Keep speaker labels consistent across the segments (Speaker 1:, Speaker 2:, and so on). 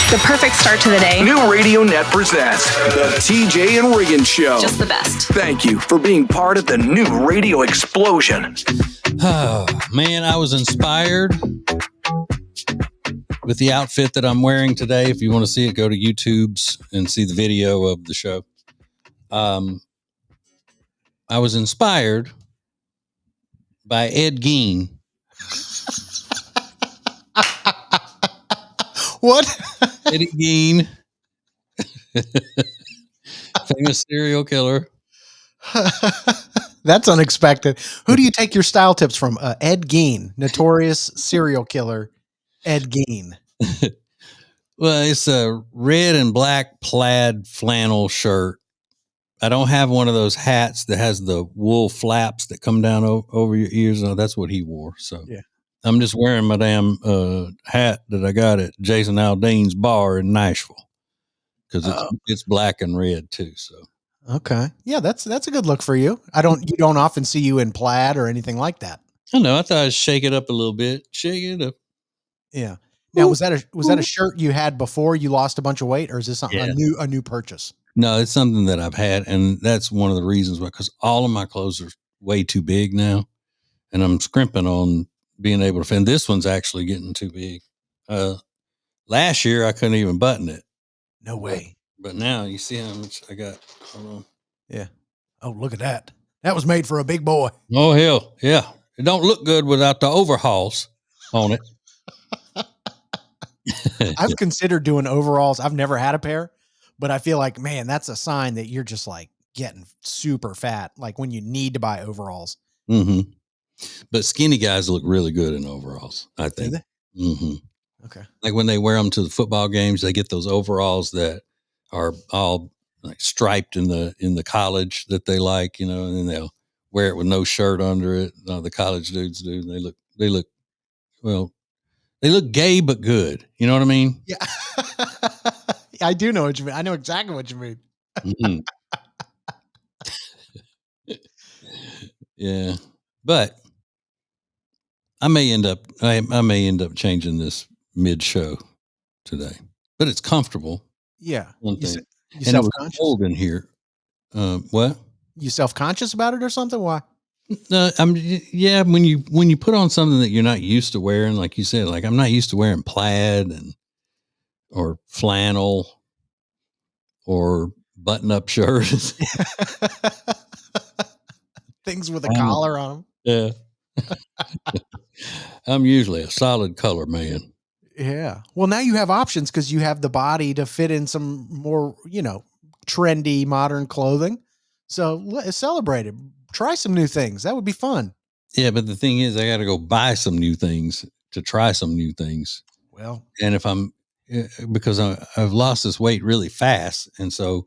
Speaker 1: The perfect start to the day.
Speaker 2: New Radio Net presents the TJ and Riggins Show.
Speaker 1: Just the best.
Speaker 2: Thank you for being part of the new radio explosion.
Speaker 3: Oh, man, I was inspired with the outfit that I'm wearing today. If you want to see it, go to YouTube's and see the video of the show. I was inspired by Ed Gein.
Speaker 4: What?
Speaker 3: Eddie Gein, famous serial killer.
Speaker 4: That's unexpected. Who do you take your style tips from? Ed Gein, notorious serial killer. Ed Gein.
Speaker 3: Well, it's a red and black plaid flannel shirt. I don't have one of those hats that has the wool flaps that come down over your ears. No, that's what he wore. So
Speaker 4: yeah.
Speaker 3: I'm just wearing my damn hat that I got at Jason Aldean's bar in Nashville because it's black and red too. So
Speaker 4: okay, yeah, that's a good look for you. You don't often see you in plaid or anything like that.
Speaker 3: I know. I thought I'd shake it up a little bit. Shake it up.
Speaker 4: Yeah. Now, was that a shirt you had before you lost a bunch of weight, or is this something a new purchase? No,
Speaker 3: it's something that I've had, and that's one of the reasons why. Because all of my clothes are way too big now, and I'm scrimping on being able to fit. And this one's actually getting too big. Last year I couldn't even button it.
Speaker 4: No way.
Speaker 3: But now you see how much I got. Hold on.
Speaker 4: Yeah. Oh, look at that. That was made for a big boy.
Speaker 3: Oh hell, yeah. It don't look good without the overhauls on it.
Speaker 4: I've considered doing overalls. I've never had a pair, but I feel like, man, that's a sign that you're just like getting super fat. Like when you need to buy overalls.
Speaker 3: Mm-hmm. But skinny guys look really good in overalls, I think.
Speaker 4: Do they?
Speaker 3: Mm-hmm.
Speaker 4: Okay.
Speaker 3: Like when they wear them to the football games, they get those overalls that are all like striped in the college that they like, and then they'll wear it with no shirt under it. The college dudes do. They look gay but good. You know what I mean?
Speaker 4: Yeah. I do know what you mean. I know exactly what you mean.
Speaker 3: Mm-hmm. Yeah. But I may end up changing this mid-show today. But it's comfortable.
Speaker 4: Yeah.
Speaker 3: One thing.
Speaker 4: You self-conscious?
Speaker 3: Cold in here. What?
Speaker 4: You self-conscious about it or something? Why?
Speaker 3: No, when you put on something that you're not used to wearing, like you said, like I'm not used to wearing plaid or flannel or button-up shirts.
Speaker 4: Things with a collar on
Speaker 3: them. Yeah. I'm usually a solid color man.
Speaker 4: Yeah. Well, now you have options because you have the body to fit in some more, trendy modern clothing. So celebrate it. Try some new things. That would be fun.
Speaker 3: Yeah, but the thing is, I got to go buy some new things to try some new things.
Speaker 4: Well,
Speaker 3: and because I've lost this weight really fast, and so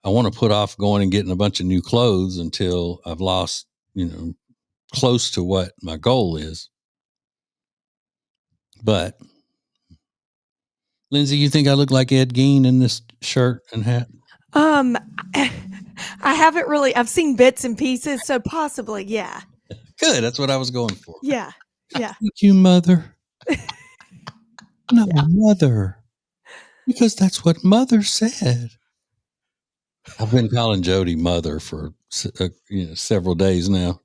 Speaker 3: I want to put off going and getting a bunch of new clothes until I've lost, close to what my goal is. But Lindsay, you think I look like Ed Gein in this shirt and hat?
Speaker 5: I haven't really. I've seen bits and pieces, so possibly, yeah.
Speaker 3: Good. That's what I was going for.
Speaker 5: Yeah.
Speaker 3: Thank you, Mother. No, yeah. Mother. Because that's what Mother said. I've been calling Jody Mother for several days now.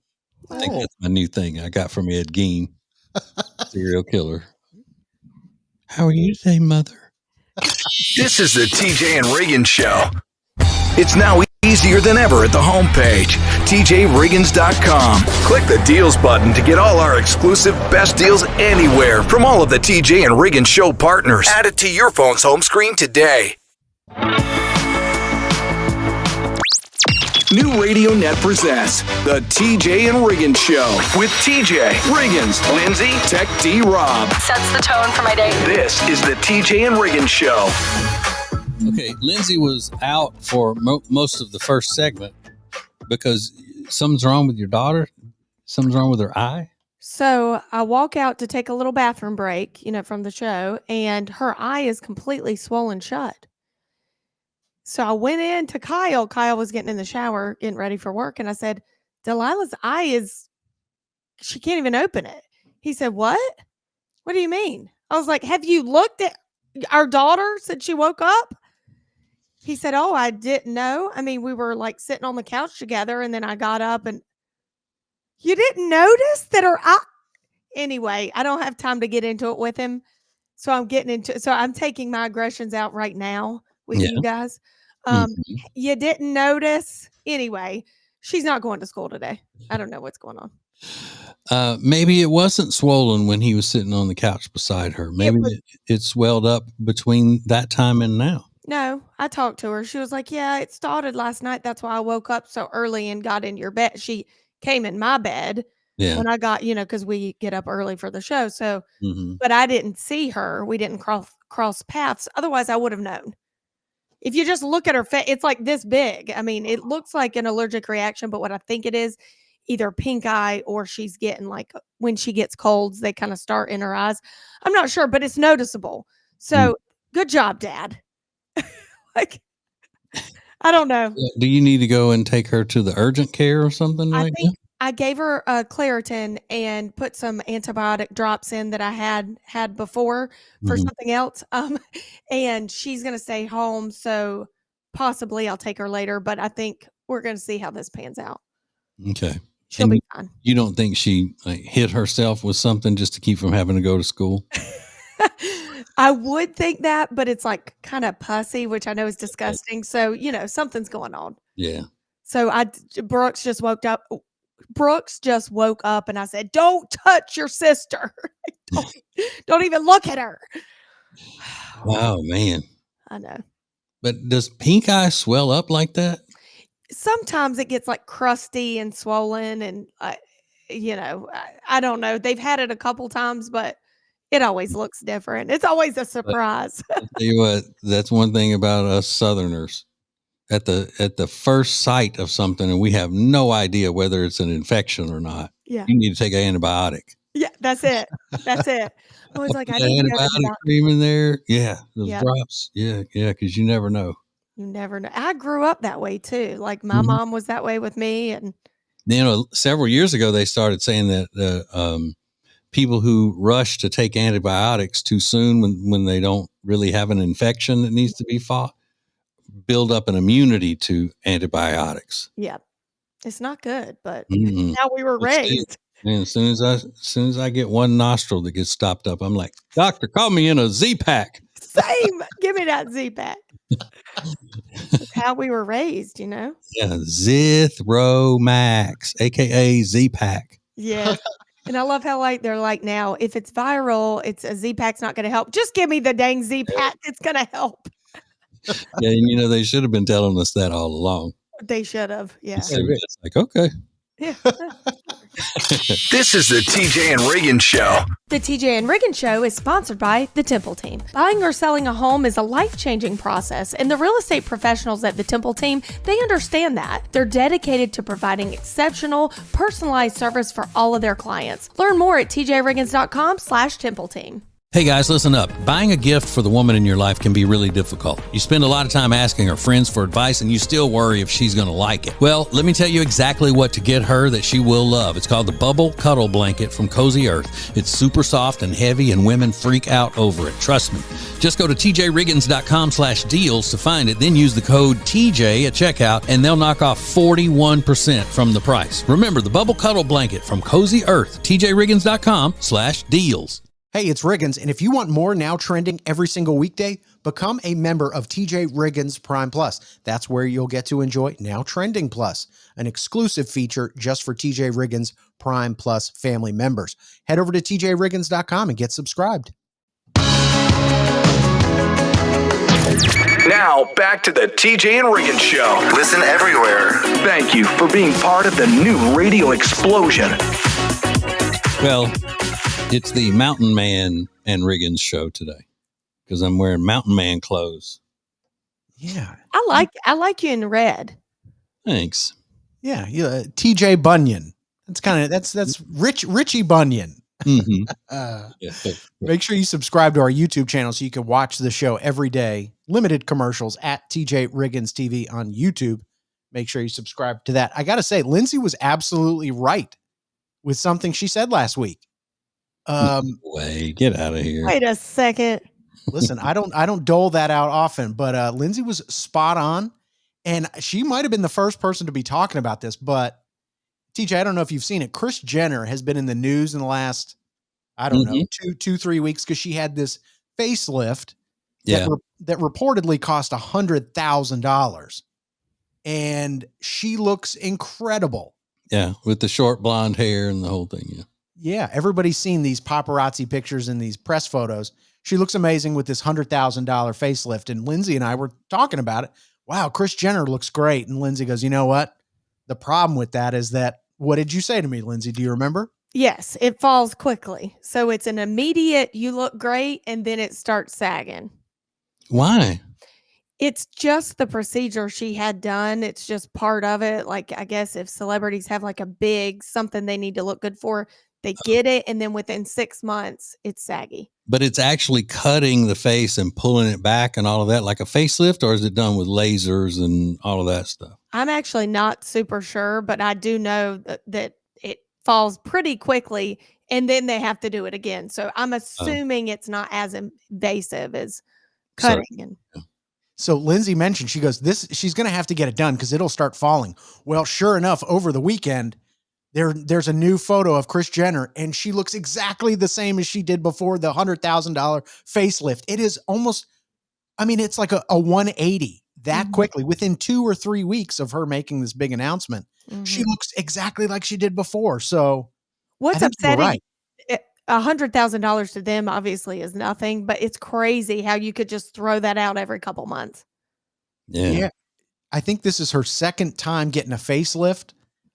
Speaker 3: I think that's my new thing I got from Ed Gein, serial killer. How are you today, Mother?
Speaker 2: This is the TJ and Riggins Show. It's now easier than ever at the homepage, tjriggins.com. Click the deals button to get all our exclusive best deals anywhere from all of the TJ and Riggins Show partners. Add it to your phone's home screen today. New Radio Net presents the TJ and Riggins Show with TJ, Riggins, Lindsay, Tech D Rob.
Speaker 1: Sets the tone for my day.
Speaker 2: This is the TJ and Riggins Show.
Speaker 3: Okay, Lindsay was out for most of the first segment because something's wrong with your daughter. Something's wrong with her eye.
Speaker 5: So I walk out to take a little bathroom break, from the show, and her eye is completely swollen shut. So I went in to Kyle. Kyle was getting in the shower, getting ready for work. And I said, Delilah's eye she can't even open it. He said, what? What do you mean? I was like, have you looked at Our daughter said she woke up. He said, "Oh, I didn't know. I mean, we were like sitting on the couch together, and then I got up, and you didn't notice that her eye." Anyway, I don't have time to get into it with him. So I'm taking my aggressions out right now with
Speaker 3: Yeah.
Speaker 5: you guys.
Speaker 3: Mhm.
Speaker 5: You didn't notice. Anyway, she's not going to school today. I don't know what's going on.
Speaker 3: Maybe it wasn't swollen when he was sitting on the couch beside her. Maybe it swelled up between that time and now.
Speaker 5: No, I talked to her. She was like, "Yeah, it started last night. That's why I woke up so early and got in your bed." She came in my bed
Speaker 3: Yeah.
Speaker 5: when I got, because we get up early for the show. So,
Speaker 3: Mm-hmm.
Speaker 5: but I didn't see her. We didn't cross paths. Otherwise, I would have known. If you just look at her face, it's like this big. I mean, it looks like an allergic reaction, but what I think it is, either pink eye or she's getting like when she gets colds, they kind of start in her eyes. I'm not sure, but it's noticeable. So good job, Dad. Like, I don't know.
Speaker 3: Do you need to go and take her to the urgent care or something
Speaker 5: I
Speaker 3: right
Speaker 5: think I gave her a Claritin and put some antibiotic drops in that I had before for
Speaker 3: Mhm.
Speaker 5: something else. And she's going to stay home. So possibly I'll take her later, but I think we're going to see how this pans out.
Speaker 3: now? Okay.
Speaker 5: She'll
Speaker 3: And
Speaker 5: be fine.
Speaker 3: you don't think she hit herself with something just to keep from having to go to school?
Speaker 5: I would think that, but it's like kind of pussy, which I know is disgusting. So, something's going on.
Speaker 3: Yeah.
Speaker 5: So Brooks just woke up. And I said, "Don't touch your sister. don't even look at her."
Speaker 3: Wow, man.
Speaker 5: I know.
Speaker 3: But does pink eye swell up like that?
Speaker 5: Sometimes it gets like crusty and swollen, and I don't know. They've had it a couple times, but it always looks different. It's always a surprise.
Speaker 3: I'll tell you what, that's one thing about us Southerners. At the first sight of something, and we have no idea whether it's an infection or not.
Speaker 5: Yeah.
Speaker 3: You need to take an antibiotic.
Speaker 5: Yeah, that's it. That's it. I was like, I
Speaker 3: That
Speaker 5: need to go to the
Speaker 3: antibiotic
Speaker 5: doctor.
Speaker 3: cream in there. Yeah, those
Speaker 5: Yep.
Speaker 3: drops. Yeah, because you never know.
Speaker 5: You never know. I grew up that way too. Like my mom was that way with me, and
Speaker 3: Several years ago they started saying that people who rush to take antibiotics too soon when they don't really have an infection that needs to be fought build up an immunity to antibiotics.
Speaker 5: yeah, it's not good. But
Speaker 3: Mm-mm.
Speaker 5: how we were
Speaker 3: But still,
Speaker 5: raised.
Speaker 3: man, as soon as I get one nostril that gets stopped up, I'm like, doctor, call me in a Z-Pack.
Speaker 5: Same. Give me that Z-Pack. That's how we were raised,
Speaker 3: Yeah, Zithromax, aka Z-Pack.
Speaker 5: Yeah. And I love how they're like now, if it's viral, it's a Z-Pack's not going to help. Just give me the dang Z-Pack. It's going to help.
Speaker 3: Yeah, and they should have been telling us that all along.
Speaker 5: They should have. Yeah.
Speaker 3: It's like, okay.
Speaker 5: Yeah.
Speaker 2: This is the TJ and Riggins Show.
Speaker 5: The TJ and Riggins Show is sponsored by the Temple Team. Buying or selling a home is a life-changing process, and the real estate professionals at the Temple Team, they understand that. They're dedicated to providing exceptional, personalized service for all of their clients. Learn more at tjriggins.com/Temple Team.
Speaker 3: Hey guys, listen up. Buying a gift for the woman in your life can be really difficult. You spend a lot of time asking her friends for advice and you still worry if she's going to like it. Well, let me tell you exactly what to get her that she will love. It's called the Bubble Cuddle Blanket from Cozy Earth. It's super soft and heavy and women freak out over it. Trust me. Just go to tjriggins.com/deals to find it. Then use the code TJ at checkout and they'll knock off 41% from the price. Remember the Bubble Cuddle Blanket from Cozy Earth. tjriggins.com/deals.
Speaker 4: Hey, it's Riggins, and if you want more now trending every single weekday, become a member of TJ Riggins Prime Plus. That's where you'll get to enjoy Now Trending Plus, an exclusive feature just for TJ Riggins Prime Plus family members. Head over to tjriggins.com and get subscribed.
Speaker 2: Now, back to the TJ and Riggins Show.
Speaker 6: Listen everywhere.
Speaker 2: Thank you for being part of the new radio explosion.
Speaker 3: Well, it's the Mountain Man and Riggins show today because I'm wearing Mountain Man clothes.
Speaker 4: Yeah.
Speaker 5: I like you in red.
Speaker 3: Thanks.
Speaker 4: Yeah. TJ Bunyan. That's Richie Bunyan.
Speaker 3: Mm-hmm.
Speaker 4: Make sure you subscribe to our YouTube channel so you can watch the show every day. Limited commercials at TJ Riggins TV on YouTube. Make sure you subscribe to that. I got to say, Lindsay was absolutely right with something she said last week.
Speaker 3: Way, get out of here.
Speaker 5: Wait a second.
Speaker 4: Listen, I don't dole that out often, but Lindsay was spot on, and she might have been the first person to be talking about this. But TJ, I don't know if you've seen it. Kris Jenner has been in the news in the last, I don't know, 3 weeks because she had this facelift that that reportedly cost $100,000, and she looks incredible.
Speaker 3: Yeah, with the short blonde hair and the whole thing. Yeah.
Speaker 4: Yeah, everybody's seen these paparazzi pictures and these press photos. She looks amazing with this $100,000 facelift. And Lindsay and I were talking about it. Wow, Kris Jenner looks great. And Lindsay goes, you know what? The problem with that is that, what did you say to me, Lindsay? Do you remember?
Speaker 5: Yes, it falls quickly. So it's an immediate, you look great, and then it starts sagging.
Speaker 3: Why?
Speaker 5: It's just the procedure she had done. It's just part of it. Like, I guess if celebrities have like a big something they need to look good for, they get it. And then within 6 months, it's saggy.
Speaker 3: But it's actually cutting the face and pulling it back and all of that, like a facelift, or is it done with lasers and all of that stuff?
Speaker 5: I'm actually not super sure, but I do know that it falls pretty quickly and then they have to do it again. So I'm assuming it's not as invasive as cutting.
Speaker 4: So Lindsay mentioned, she goes, she's going to have to get it done because it'll start falling. Well, sure enough, over the weekend, there's a new photo of Kris Jenner, and she looks exactly the same as she did before the $100,000 facelift. It is almost, I mean, it's like a 180 that quickly. Within 2 or 3 weeks of her making this big announcement, she looks exactly like she did before. So
Speaker 5: what's upsetting, $100,000 to them obviously is nothing, but it's crazy how you could just throw that out every couple months.
Speaker 4: Yeah. I think this is her second time getting a facelift.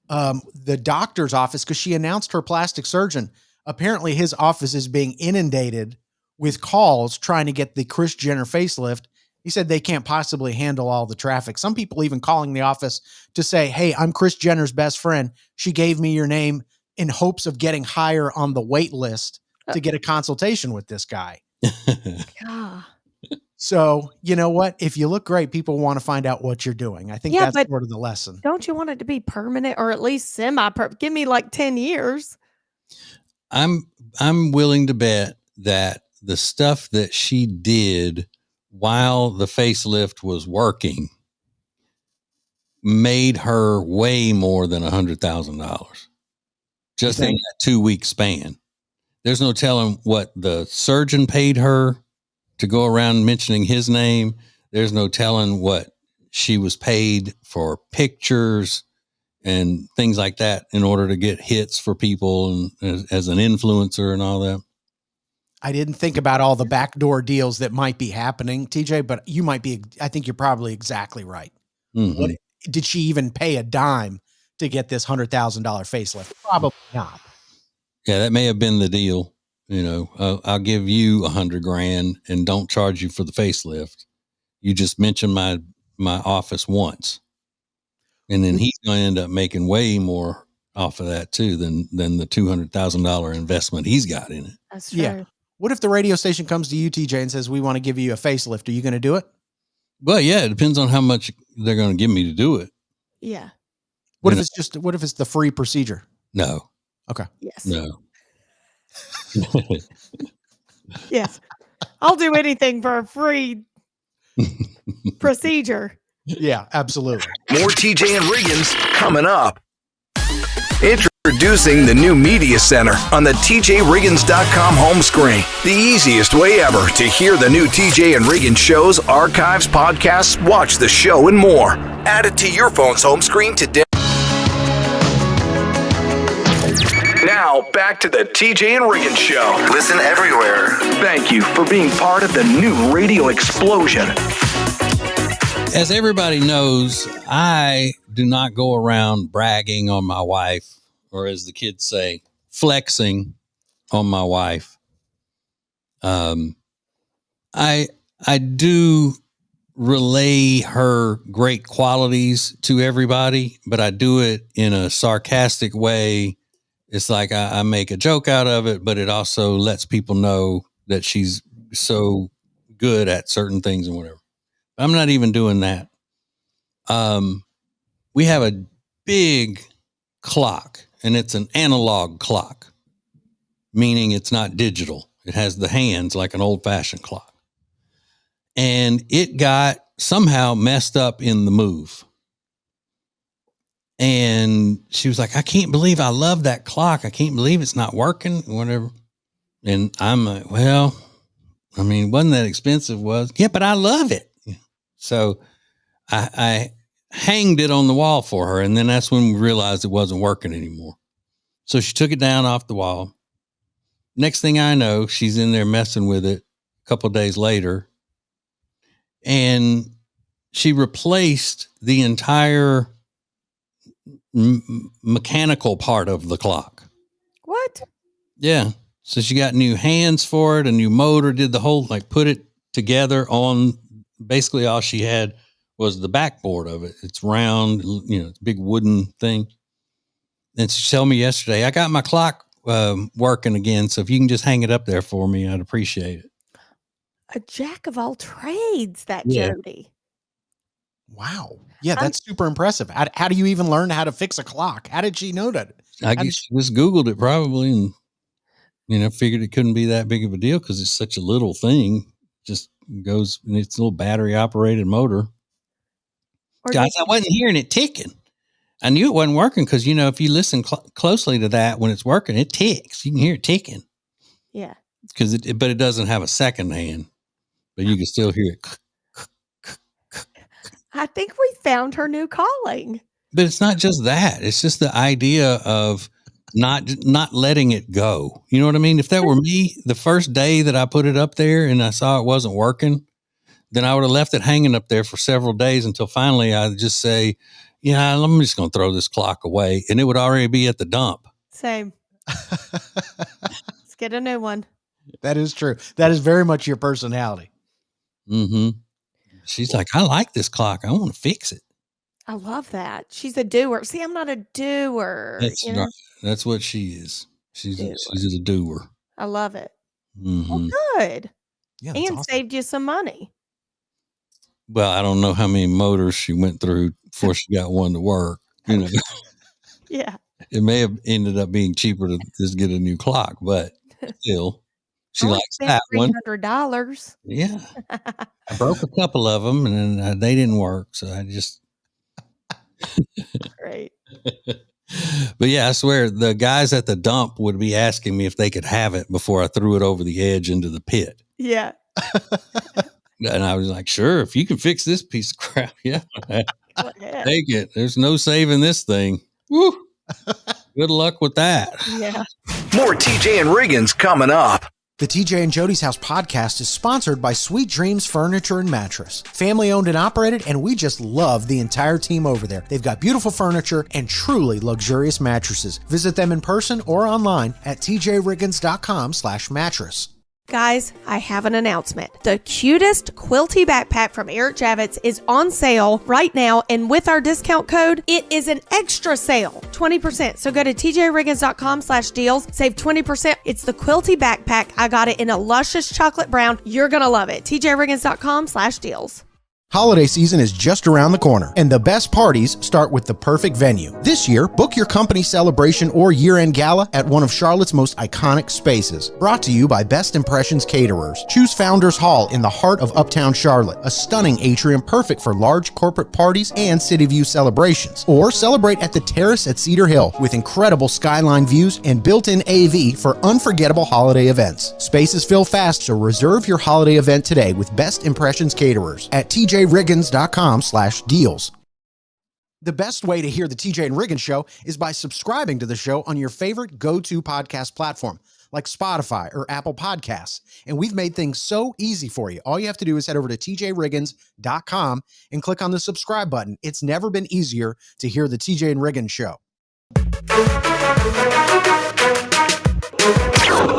Speaker 4: The doctor's office, because she announced her plastic surgeon, apparently his office is being inundated with calls trying to get the Kris Jenner facelift. He said they can't possibly handle all the traffic. Some people even calling the office to say, hey, I'm Kris Jenner's best friend. She gave me your name in hopes of getting higher on the wait list to get a consultation with this guy.
Speaker 5: Yeah.
Speaker 4: So, you know what? If you look great, people want to find out what you're doing. I think that's sort of the lesson.
Speaker 5: Don't you want it to be permanent or at least semi-permanent? Give me like 10 years.
Speaker 3: I'm willing to bet that the stuff that she did while the facelift was working made her way more than $100,000 just in that 2-week span. There's no telling what the surgeon paid her to go around mentioning his name. There's no telling what she was paid for pictures and things like that in order to get hits for people and as an influencer and all that.
Speaker 4: I didn't think about all the backdoor deals that might be happening, TJ, but I think you're probably exactly right. What did she even pay a dime to get this $100,000 facelift? Probably not.
Speaker 3: Yeah, that may have been the deal. You know, I'll give you $100,000 and don't charge you for the facelift. You just mention my office once, and then he's going to end up making way more off of that too than the $200,000 investment he's got in it.
Speaker 5: That's true.
Speaker 4: Yeah. What if the radio station comes to you, TJ, and says, we want to give you a facelift? Are you going to do it?
Speaker 3: Well, yeah, it depends on how much they're going to give me to do it.
Speaker 5: Yeah.
Speaker 4: What if it's the free procedure?
Speaker 3: No.
Speaker 4: Okay.
Speaker 5: Yes.
Speaker 3: No.
Speaker 5: Yes. I'll do anything for a free procedure.
Speaker 4: Yeah, absolutely.
Speaker 2: More TJ and Riggins coming up. Introducing the new Media Center on the TJRiggins.com home screen. The easiest way ever to hear the new TJ and Riggins shows, archives, podcasts, watch the show, and more. Add it to your phone's home screen today. Now, back to the TJ and Riggins Show.
Speaker 6: Listen everywhere.
Speaker 2: Thank you for being part of the new radio explosion.
Speaker 3: As everybody knows, I do not go around bragging on my wife, or as the kids say, flexing on my wife. I do relay her great qualities to everybody, but I do it in a sarcastic way. It's like I make a joke out of it, but it also lets people know that she's so good at certain things and whatever. I'm not even doing that. We have a big clock, and it's an analog clock, meaning it's not digital. It has the hands like an old-fashioned clock. and it got somehow messed up in the move. And she was like, I can't believe I love that clock. I can't believe it's not working, whatever. And I'm like, well, I mean, wasn't that expensive? Was yeah, but I love it. So I hanged it on the wall for her. And then that's when we realized it wasn't working anymore. So she took it down off the wall. Next thing I know, she's in there messing with it a couple of days later. And she replaced the entire mechanical part of the clock.
Speaker 5: What?
Speaker 3: Yeah. So she got new hands for it, a new motor, did the whole, like put it together on basically all she had was the backboard of it. It's round, you know, big wooden thing. And she told me yesterday, I got my clock working again. So if you can just hang it up there for me, I'd appreciate it.
Speaker 5: A jack of all trades, that
Speaker 3: Yeah.
Speaker 5: Jody.
Speaker 4: Wow. Yeah, that's super impressive. How do you even learn how to fix a clock? How did she know that?
Speaker 3: I guess she just Googled it probably and, you know, figured it couldn't be that big of a deal because it's such a little thing. Just goes, and it's a little battery operated motor.
Speaker 5: Or
Speaker 3: Guys, I wasn't hearing it ticking. I knew it wasn't working because, you know, if you listen closely to that when it's working, it ticks. You can hear it ticking.
Speaker 5: Yeah.
Speaker 3: Because but it doesn't have a second hand, but you can still hear it.
Speaker 5: I think we found her new calling.
Speaker 3: But it's not just that. It's just the idea of not letting it go. You know what I mean? If that were me, the first day that I put it up there and I saw it wasn't working, then I would have left it hanging up there for several days until finally I'd just say, yeah, I'm just going to throw this clock away. And it would already be at the dump.
Speaker 5: Same. Let's get a new one.
Speaker 4: That is true. That is very much your personality.
Speaker 3: Mm-hmm. She's like, I like this clock. I want to fix it.
Speaker 5: I love that. She's a doer. See, I'm not a doer.
Speaker 3: That's
Speaker 5: you know?
Speaker 3: right. That's what she is. She's
Speaker 5: Doer.
Speaker 3: a doer.
Speaker 5: I love it.
Speaker 3: Mm-hmm.
Speaker 5: Well, good.
Speaker 4: Yeah, that's
Speaker 5: And
Speaker 4: awesome.
Speaker 5: saved you some money.
Speaker 3: Well, I don't know how many motors she went through before she got one to work. You know,
Speaker 5: Yeah.
Speaker 3: it may have ended up being cheaper to just get a new clock, but still, she
Speaker 5: Only
Speaker 3: likes
Speaker 5: spent
Speaker 3: that one.
Speaker 5: $300.
Speaker 3: Yeah, I broke a couple of them, and then they didn't work, so I just.
Speaker 5: Great.
Speaker 3: But yeah, I swear the guys at the dump would be asking me if they could have it before I threw it over the edge into the pit.
Speaker 5: Yeah.
Speaker 3: And I was like, sure, if you can fix this piece of crap, yeah,
Speaker 5: Go ahead.
Speaker 3: take it. There's no saving this thing. Woo. Good luck with that.
Speaker 5: Yeah.
Speaker 2: More TJ and Riggins coming up.
Speaker 4: The TJ and Jody's House podcast is sponsored by Sweet Dreams Furniture and Mattress. Family owned and operated, and we just love the entire team over there. They've got beautiful furniture and truly luxurious mattresses. Visit them in person or online at tjriggins.com/mattress.
Speaker 5: Guys, I have an announcement. The cutest quilty backpack from Eric Javits is on sale right now, and with our discount code, it is an extra sale, 20%. So go to tjriggins.com/deals, save 20%. It's the quilty backpack. I got it in a luscious chocolate brown. You're gonna love it. tjriggins.com/deals.
Speaker 4: Holiday season is just around the corner, and the best parties start with the perfect venue. This year, book your company celebration or year-end gala at one of Charlotte's most iconic spaces. Brought to you by Best Impressions Caterers. Choose Founders Hall in the heart of Uptown Charlotte, a stunning atrium perfect for large corporate parties and city view celebrations. Or celebrate at the Terrace at Cedar Hill with incredible skyline views and built-in AV for unforgettable holiday events. Spaces fill fast, so reserve your holiday event today with Best Impressions Caterers at tjriggins.com/deals. The best way to hear the TJ and Riggins show is by subscribing to the show on your favorite go-to podcast platform, like Spotify or Apple Podcasts. And we've made things so easy for you. All you have to do is head over to tjriggins.com and click on the subscribe button. It's never been easier to hear the TJ and Riggins show.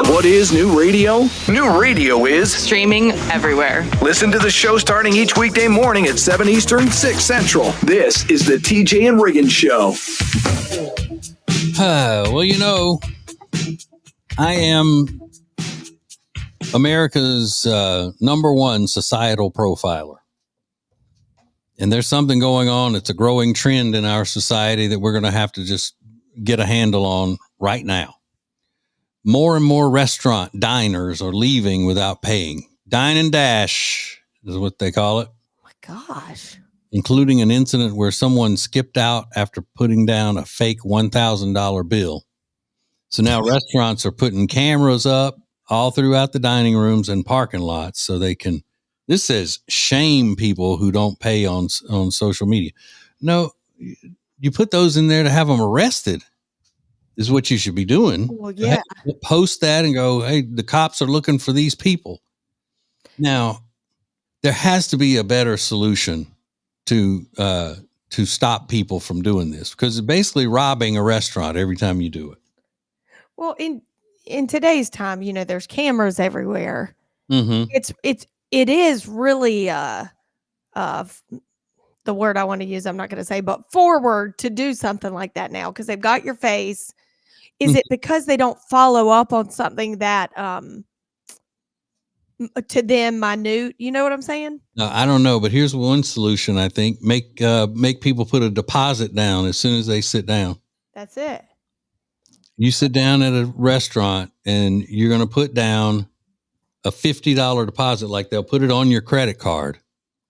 Speaker 2: What is new radio? New radio is
Speaker 1: Streaming everywhere.
Speaker 2: listen to the show starting each weekday morning at 7 Eastern, 6 Central. This is the TJ and Riggins Show.
Speaker 3: Well, you know, I am America's number one societal profiler. And there's something going on. It's a growing trend in our society that we're going to have to just get a handle on right now. More and more restaurant diners are leaving without paying. Dine and Dash, is what they call it.
Speaker 5: Oh my gosh.
Speaker 3: Including an incident where someone skipped out after putting down a fake $1,000 bill. So now restaurants are putting cameras up all throughout the dining rooms and parking lots so they can, this says shame people who don't pay on social media. No, you put those in there to have them arrested is what you should be doing.
Speaker 5: Well, yeah.
Speaker 3: Post that and go, hey, the cops are looking for these people. Now, there has to be a better solution to stop people from doing this, because it's basically robbing a restaurant every time you do it.
Speaker 5: Well, in today's time, there's cameras everywhere.
Speaker 3: Mm-hmm.
Speaker 5: It is really the word I want to use, I'm not going to say, but forward to do something like that now, because they've got your face. Is it because they don't follow up on something that to them minute? You know what I'm saying?
Speaker 3: No, I don't know, but here's one solution. I think make people put a deposit down as soon as they sit down.
Speaker 5: That's it.
Speaker 3: You sit down at a restaurant and you're going to put down a $50 deposit, like they'll put it on your credit card.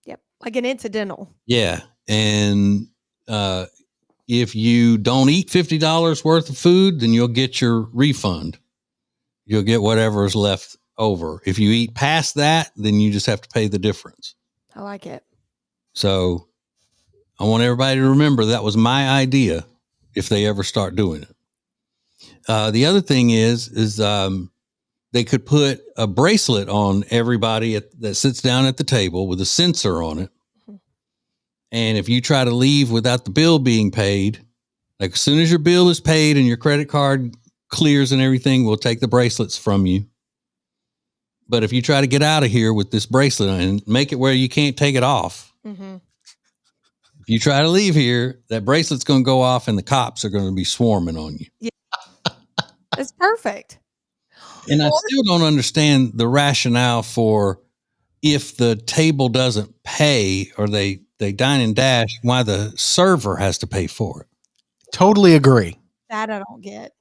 Speaker 5: Yep, like an incidental.
Speaker 3: Yeah, and if you don't eat $50 worth of food, then you'll get your refund. You'll get whatever is left over. If you eat past that, then you just have to pay the difference.
Speaker 5: I like it. So
Speaker 3: I want everybody to remember that was my idea if they ever start doing it. The other thing is they could put a bracelet on everybody that sits down at the table with a sensor on it. Mm-hmm. And if you try to leave without the bill being paid, like as soon as your bill is paid and your credit card clears and everything, we'll take the bracelets from you. But if you try to get out of here with this bracelet and make it where you can't take it off, mm-hmm. If you try to leave here, that bracelet's going to go off and the cops are going to be swarming on you. Yeah.
Speaker 5: It's perfect.
Speaker 3: And I still don't understand the rationale for, if the table doesn't pay or they dine and dash, why the server has to pay for it.
Speaker 4: Totally agree.
Speaker 5: That I don't get.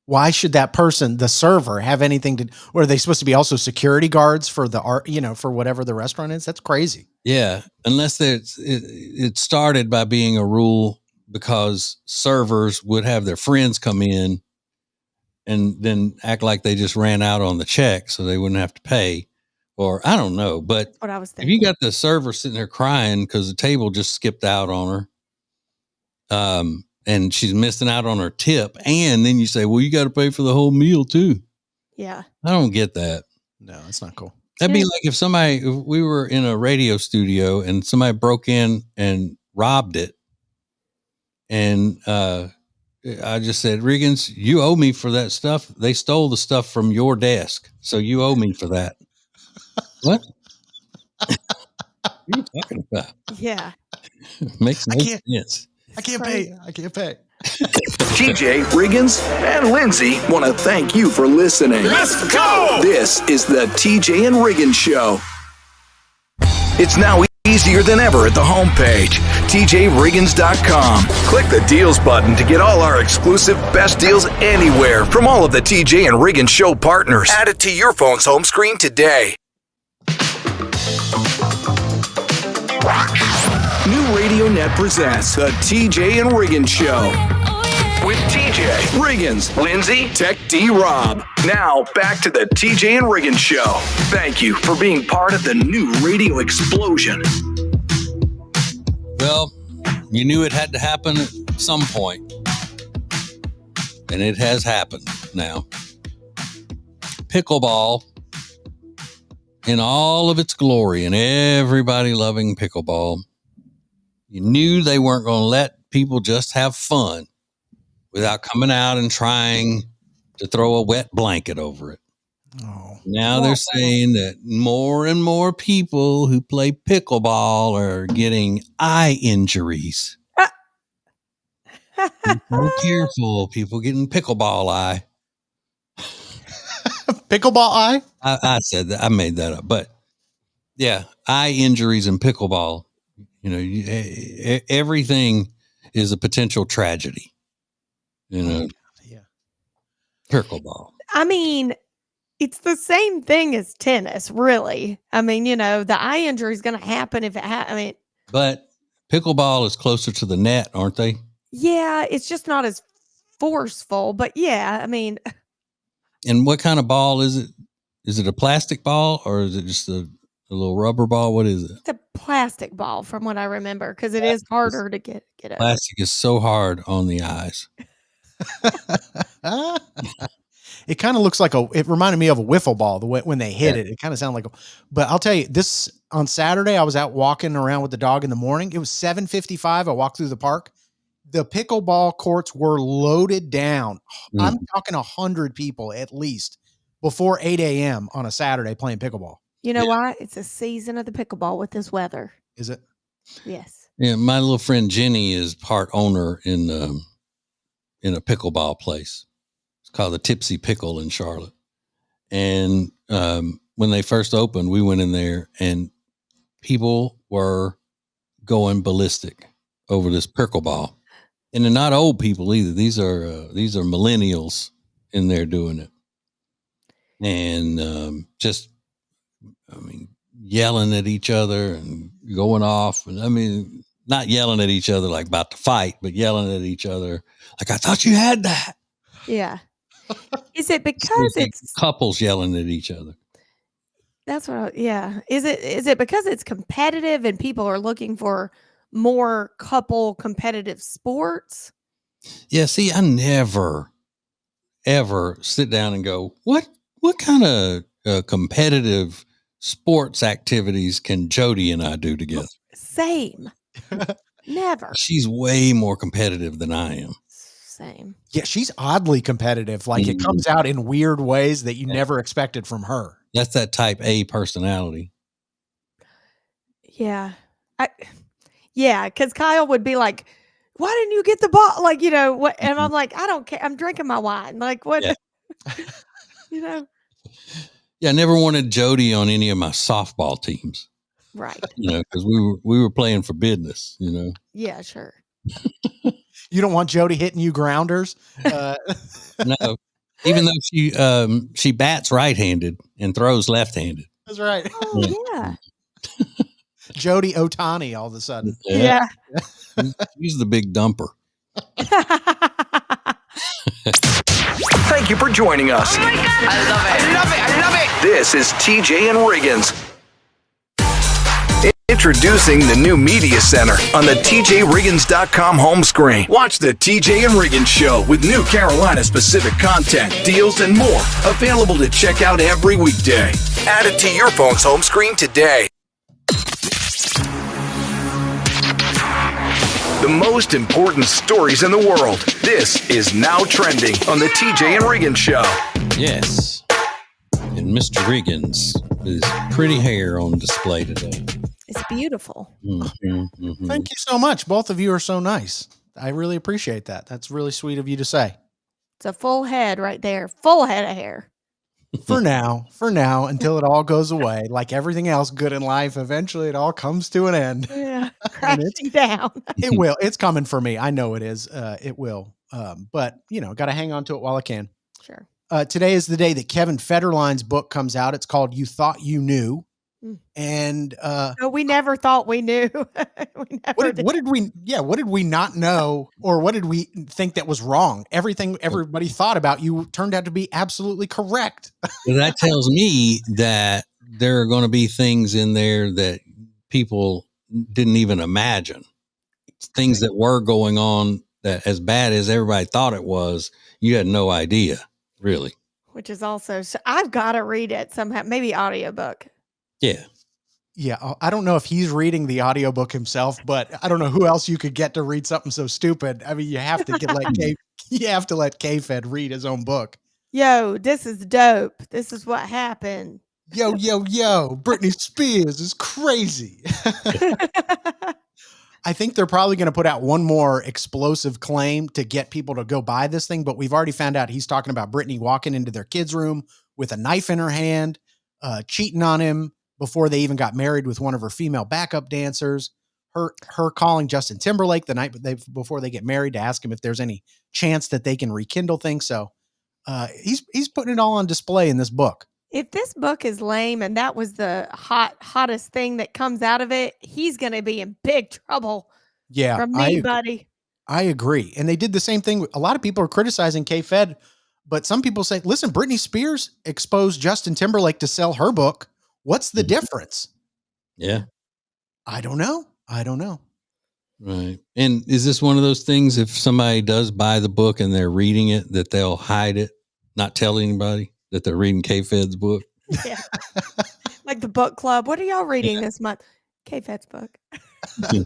Speaker 4: Why should that person, the server, have anything to, or are they supposed to be also security guards for the art, for whatever the restaurant is? That's crazy.
Speaker 3: Yeah. Unless it started by being a rule because servers would have their friends come in and then act like they just ran out on the check so they wouldn't have to pay. Or I don't know, but
Speaker 5: that's what I was thinking.
Speaker 3: If you got the server sitting there crying because the table just skipped out on her, and she's missing out on her tip, and then you say, well, you got to pay for the whole meal too.
Speaker 5: Yeah.
Speaker 3: I don't get that.
Speaker 4: No, that's not cool.
Speaker 3: That'd be like if we were in a radio studio and somebody broke in and robbed it. And, I just said, Riggins, you owe me for that stuff. They stole the stuff from your desk. So you owe me for that. What? What are you talking about?
Speaker 5: Yeah.
Speaker 3: Makes no sense.
Speaker 4: I can't pay.
Speaker 2: TJ, Riggins, and Lindsay want to thank you for listening.
Speaker 6: Let's go!
Speaker 2: This is the TJ and Riggins Show. It's now easier than ever at the homepage, TJRiggins.com. Click the deals button to get all our exclusive best deals anywhere from all of the TJ and Riggins Show partners. Add it to your phone's home screen today. New Radio Net presents the TJ and Riggins Show. With TJ, Riggins, Lindsay, Tech D Rob. Now, back to the TJ and Riggins Show. Thank you for being part of the new radio explosion.
Speaker 3: Well, you knew it had to happen at some point. And it has happened now. Pickleball in all of its glory and everybody loving pickleball. You knew they weren't going to let people just have fun without coming out and trying to throw a wet blanket over it.
Speaker 4: Oh.
Speaker 3: Now they're saying that more and more people who play pickleball are getting eye injuries. Be careful, people getting pickleball eye.
Speaker 4: Pickleball eye?
Speaker 3: I said that. I made that up. But yeah, eye injuries in pickleball. Everything is a potential tragedy. Pickleball.
Speaker 5: I mean, It's the same thing as tennis, really. I mean, the eye injury is going to happen if it I mean,
Speaker 3: But pickleball is closer to the net, aren't they?
Speaker 5: yeah, it's just not as forceful, but yeah, I mean,
Speaker 3: And what kind of ball is it? Is it a plastic ball or is it just a little rubber ball? What is it?
Speaker 5: it's a plastic ball from what I remember because it is harder to get over.
Speaker 3: Plastic is so hard on the eyes.
Speaker 4: It kind of looks like it reminded me of a wiffle ball the way when they hit it. It kind of sounded like but I'll tell you this on Saturday, I was out walking around with the dog in the morning. It was 7:55. I walked through the park. The pickleball courts were loaded down. I'm talking 100 people at least before 8 a.m. on a Saturday playing pickleball.
Speaker 5: You know why? It's a season of the pickleball with this weather.
Speaker 4: Is it?
Speaker 5: Yes.
Speaker 3: Yeah, my little friend Jenny is part owner in a pickleball place. It's called the Tipsy Pickle in Charlotte. And when they first opened, we went in there and people were going ballistic over this pickleball. And they're not old people either. These are millennials in there doing it. And yelling at each other and going off. And I mean, not yelling at each other like about to fight, but yelling at each other like, I thought you had that.
Speaker 5: Yeah. Is it because it's
Speaker 3: couples yelling at each other?
Speaker 5: That's what yeah. Is it because it's competitive and people are looking for more couple competitive sports?
Speaker 3: Yeah, see, I never ever sit down and go, what kind of competitive sports activities can Jody and I do together?
Speaker 5: Same. Never.
Speaker 3: She's way more competitive than I am.
Speaker 5: Same.
Speaker 4: Yeah, she's oddly competitive. Like it comes out in weird ways that you never expected from her.
Speaker 3: That's that type A personality.
Speaker 5: Yeah. Because Kyle would be like, why didn't you get the ball? Like, what? And I'm like, I don't care. I'm drinking my wine. Like, what?
Speaker 3: Yeah. Yeah, I never wanted Jody on any of my softball teams.
Speaker 5: Right.
Speaker 3: Because we were playing for business,
Speaker 5: Yeah, sure.
Speaker 4: You don't want Jody hitting you grounders?
Speaker 3: No. Even though she bats right-handed and throws left-handed.
Speaker 4: That's right.
Speaker 5: Oh, yeah.
Speaker 4: Jody Otani all of a sudden.
Speaker 5: Yeah.
Speaker 3: He's the big dumper.
Speaker 2: Thank you for joining us.
Speaker 1: Oh my God. I love it.
Speaker 2: I love it. I love it. This is TJ and Riggins. Introducing the new Media Center on the TJRiggins.com home screen. Watch the TJ and Riggins Show with new Carolina-specific content, deals, and more. Available to check out every weekday. Add it to your phone's home screen today. The most important stories in the world. This is Now Trending on the TJ and Riggins Show.
Speaker 3: Yes. And Mr. Riggins, his pretty hair on display today.
Speaker 5: It's beautiful.
Speaker 4: Thank you so much. Both of you are so nice. I really appreciate that. That's really sweet of you to say.
Speaker 5: It's a full head right there. Full head of hair.
Speaker 4: For now, until it all goes away. Like everything else good in life, eventually it all comes to an end.
Speaker 5: Yeah. Crashing down.
Speaker 4: It will. It's coming for me. I know it is. It will. But, got to hang on to it while I can.
Speaker 5: Sure.
Speaker 4: Today is the day that Kevin Federline's book comes out. It's called You Thought You Knew. And
Speaker 5: we never thought we knew.
Speaker 4: what did we not know, or what did we think that was wrong? Everything everybody thought about you turned out to be absolutely correct.
Speaker 3: Well, that tells me that there are going to be things in there that people didn't even imagine. Things that were going on that, as bad as everybody thought it was, you had no idea, really.
Speaker 5: Which is also, I've got to read it somehow, maybe audiobook.
Speaker 3: Yeah.
Speaker 4: Yeah. I don't know if he's reading the audiobook himself, but I don't know who else you could get to read something so stupid. I mean, you have to let K-Fed read his own book.
Speaker 5: Yo, this is dope. This is what happened.
Speaker 4: Yo, Britney Spears is crazy. I think they're probably going to put out one more explosive claim to get people to go buy this thing, but we've already found out he's talking about Britney walking into their kid's room with a knife in her hand, cheating on him before they even got married with one of her female backup dancers, her calling Justin Timberlake the night before they get married to ask him if there's any chance that they can rekindle things. So he's putting it all on display in this book.
Speaker 5: If this book is lame and that was the hottest thing that comes out of it, he's going to be in big trouble
Speaker 4: Yeah,
Speaker 5: from me, buddy.
Speaker 4: I agree. And they did the same thing. A lot of people are criticizing K-Fed, but some people say, listen, Britney Spears exposed Justin Timberlake to sell her book. What's the difference?
Speaker 3: Yeah.
Speaker 4: I don't know.
Speaker 3: Right. And is this one of those things, if somebody does buy the book and they're reading it, that they'll hide it, not tell anybody that they're reading K-Fed's book?
Speaker 5: Yeah. Like the book club. What are y'all reading this month? K-Fed's book.
Speaker 4: I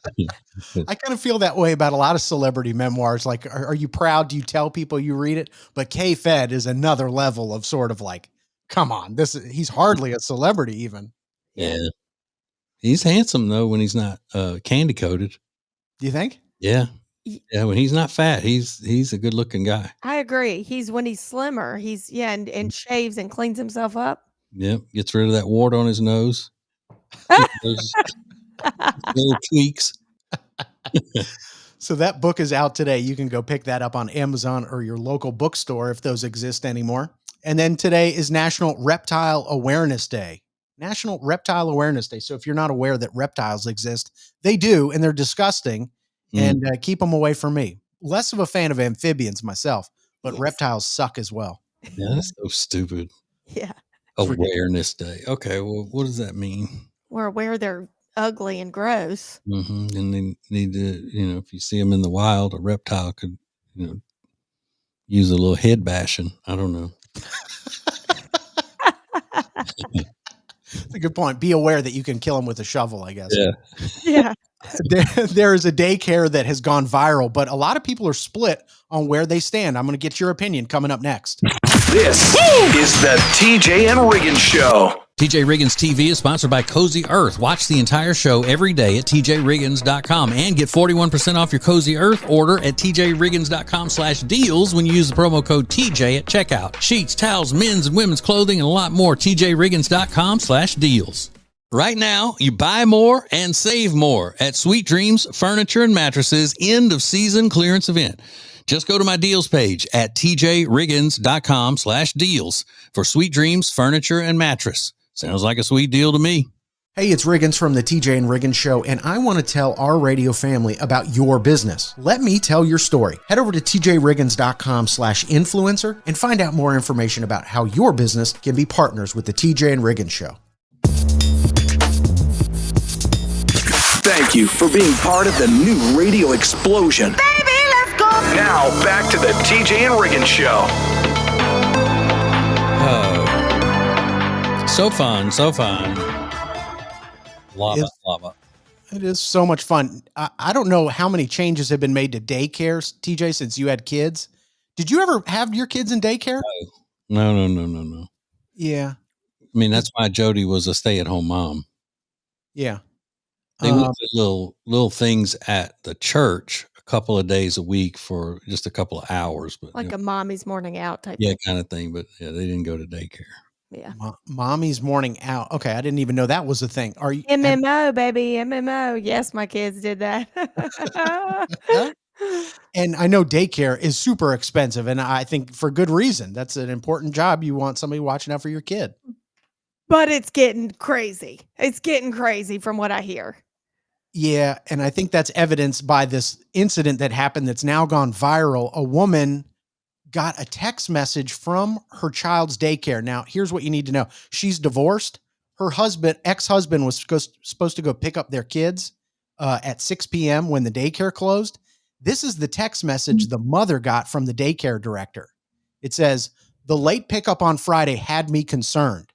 Speaker 4: kind of feel that way about a lot of celebrity memoirs. Like, are you proud? Do you tell people you read it? But K-Fed is another level of sort of like, come on, he's hardly a celebrity even.
Speaker 3: Yeah. He's handsome though when he's not candy coated.
Speaker 4: Do you think?
Speaker 3: Yeah. Yeah, when he's not fat, he's a good looking guy.
Speaker 5: I agree. He's when he's slimmer, and shaves and cleans himself up.
Speaker 3: Yep. Gets rid of that wart on his nose. Those little tweaks.
Speaker 4: So that book is out today. You can go pick that up on Amazon or your local bookstore if those exist anymore. And then today is National Reptile Awareness Day. National Reptile Awareness Day. So if you're not aware that reptiles exist, they do, and they're disgusting. And keep them away from me. Less of a fan of amphibians myself, but reptiles suck as well.
Speaker 3: Yeah, that's so stupid.
Speaker 5: Yeah.
Speaker 3: Awareness Day. Okay, well, what does that mean?
Speaker 5: We're aware they're ugly and gross.
Speaker 3: Mm-hmm. And they need to, if you see them in the wild, a reptile could, use a little head bashing. I don't know.
Speaker 4: That's a good point. Be aware that you can kill them with a shovel, I guess.
Speaker 3: Yeah.
Speaker 5: Yeah.
Speaker 4: There is a daycare that has gone viral, but a lot of people are split on where they stand. I'm going to get your opinion coming up next.
Speaker 2: This is the TJ and Riggins Show.
Speaker 3: TJ Riggins TV is sponsored by Cozy Earth. Watch the entire show every day at tjriggins.com and get 41% off your Cozy Earth order at tjriggins.com/deals when you use the promo code TJ at checkout. Sheets, towels, men's and women's clothing, and a lot more. tjriggins.com/deals. Right now, you buy more and save more at Sweet Dreams Furniture and Mattresses end of season clearance event. Just go to my deals page at tjriggins.com/deals for Sweet Dreams Furniture and Mattress. Sounds like a sweet deal to me.
Speaker 4: Hey, it's Riggins from the TJ and Riggins Show, and I want to tell our radio family about your business. Let me tell your story. Head over to tjriggins.com/influencer and find out more information about how your business can be partners with the TJ and Riggins Show.
Speaker 2: Thank you for being part of the new radio explosion.
Speaker 1: Baby, let's go.
Speaker 2: Now, back to the TJ and Riggins Show.
Speaker 3: So fun. Lava.
Speaker 4: It is so much fun. I don't know how many changes have been made to daycares, TJ, since you had kids. Did you ever have your kids in daycare?
Speaker 3: No.
Speaker 4: Yeah.
Speaker 3: I mean, that's why Jody was a stay-at-home mom.
Speaker 4: Yeah.
Speaker 3: They went to little things at the church a couple of days a week for just a couple of hours, but
Speaker 5: Like a mommy's morning out type.
Speaker 3: yeah, kind of thing. But yeah, they didn't go to daycare.
Speaker 5: Yeah.
Speaker 4: Mommy's morning out. Okay, I didn't even know that was a thing. Are you
Speaker 5: MMO, baby, MMO. Yes, my kids did that.
Speaker 4: And I know daycare is super expensive, and I think for good reason. That's an important job. You want somebody watching out for your kid.
Speaker 5: But it's getting crazy. It's getting crazy from what I hear.
Speaker 4: Yeah, and I think that's evidenced by this incident that happened that's now gone viral. A woman got a text message from her child's daycare. Now, here's what you need to know. She's divorced. Her ex-husband was supposed to go pick up their kids at 6 p.m. when the daycare closed. This is the text message the mother got from the daycare director. It says, "The late pickup on Friday had me concerned.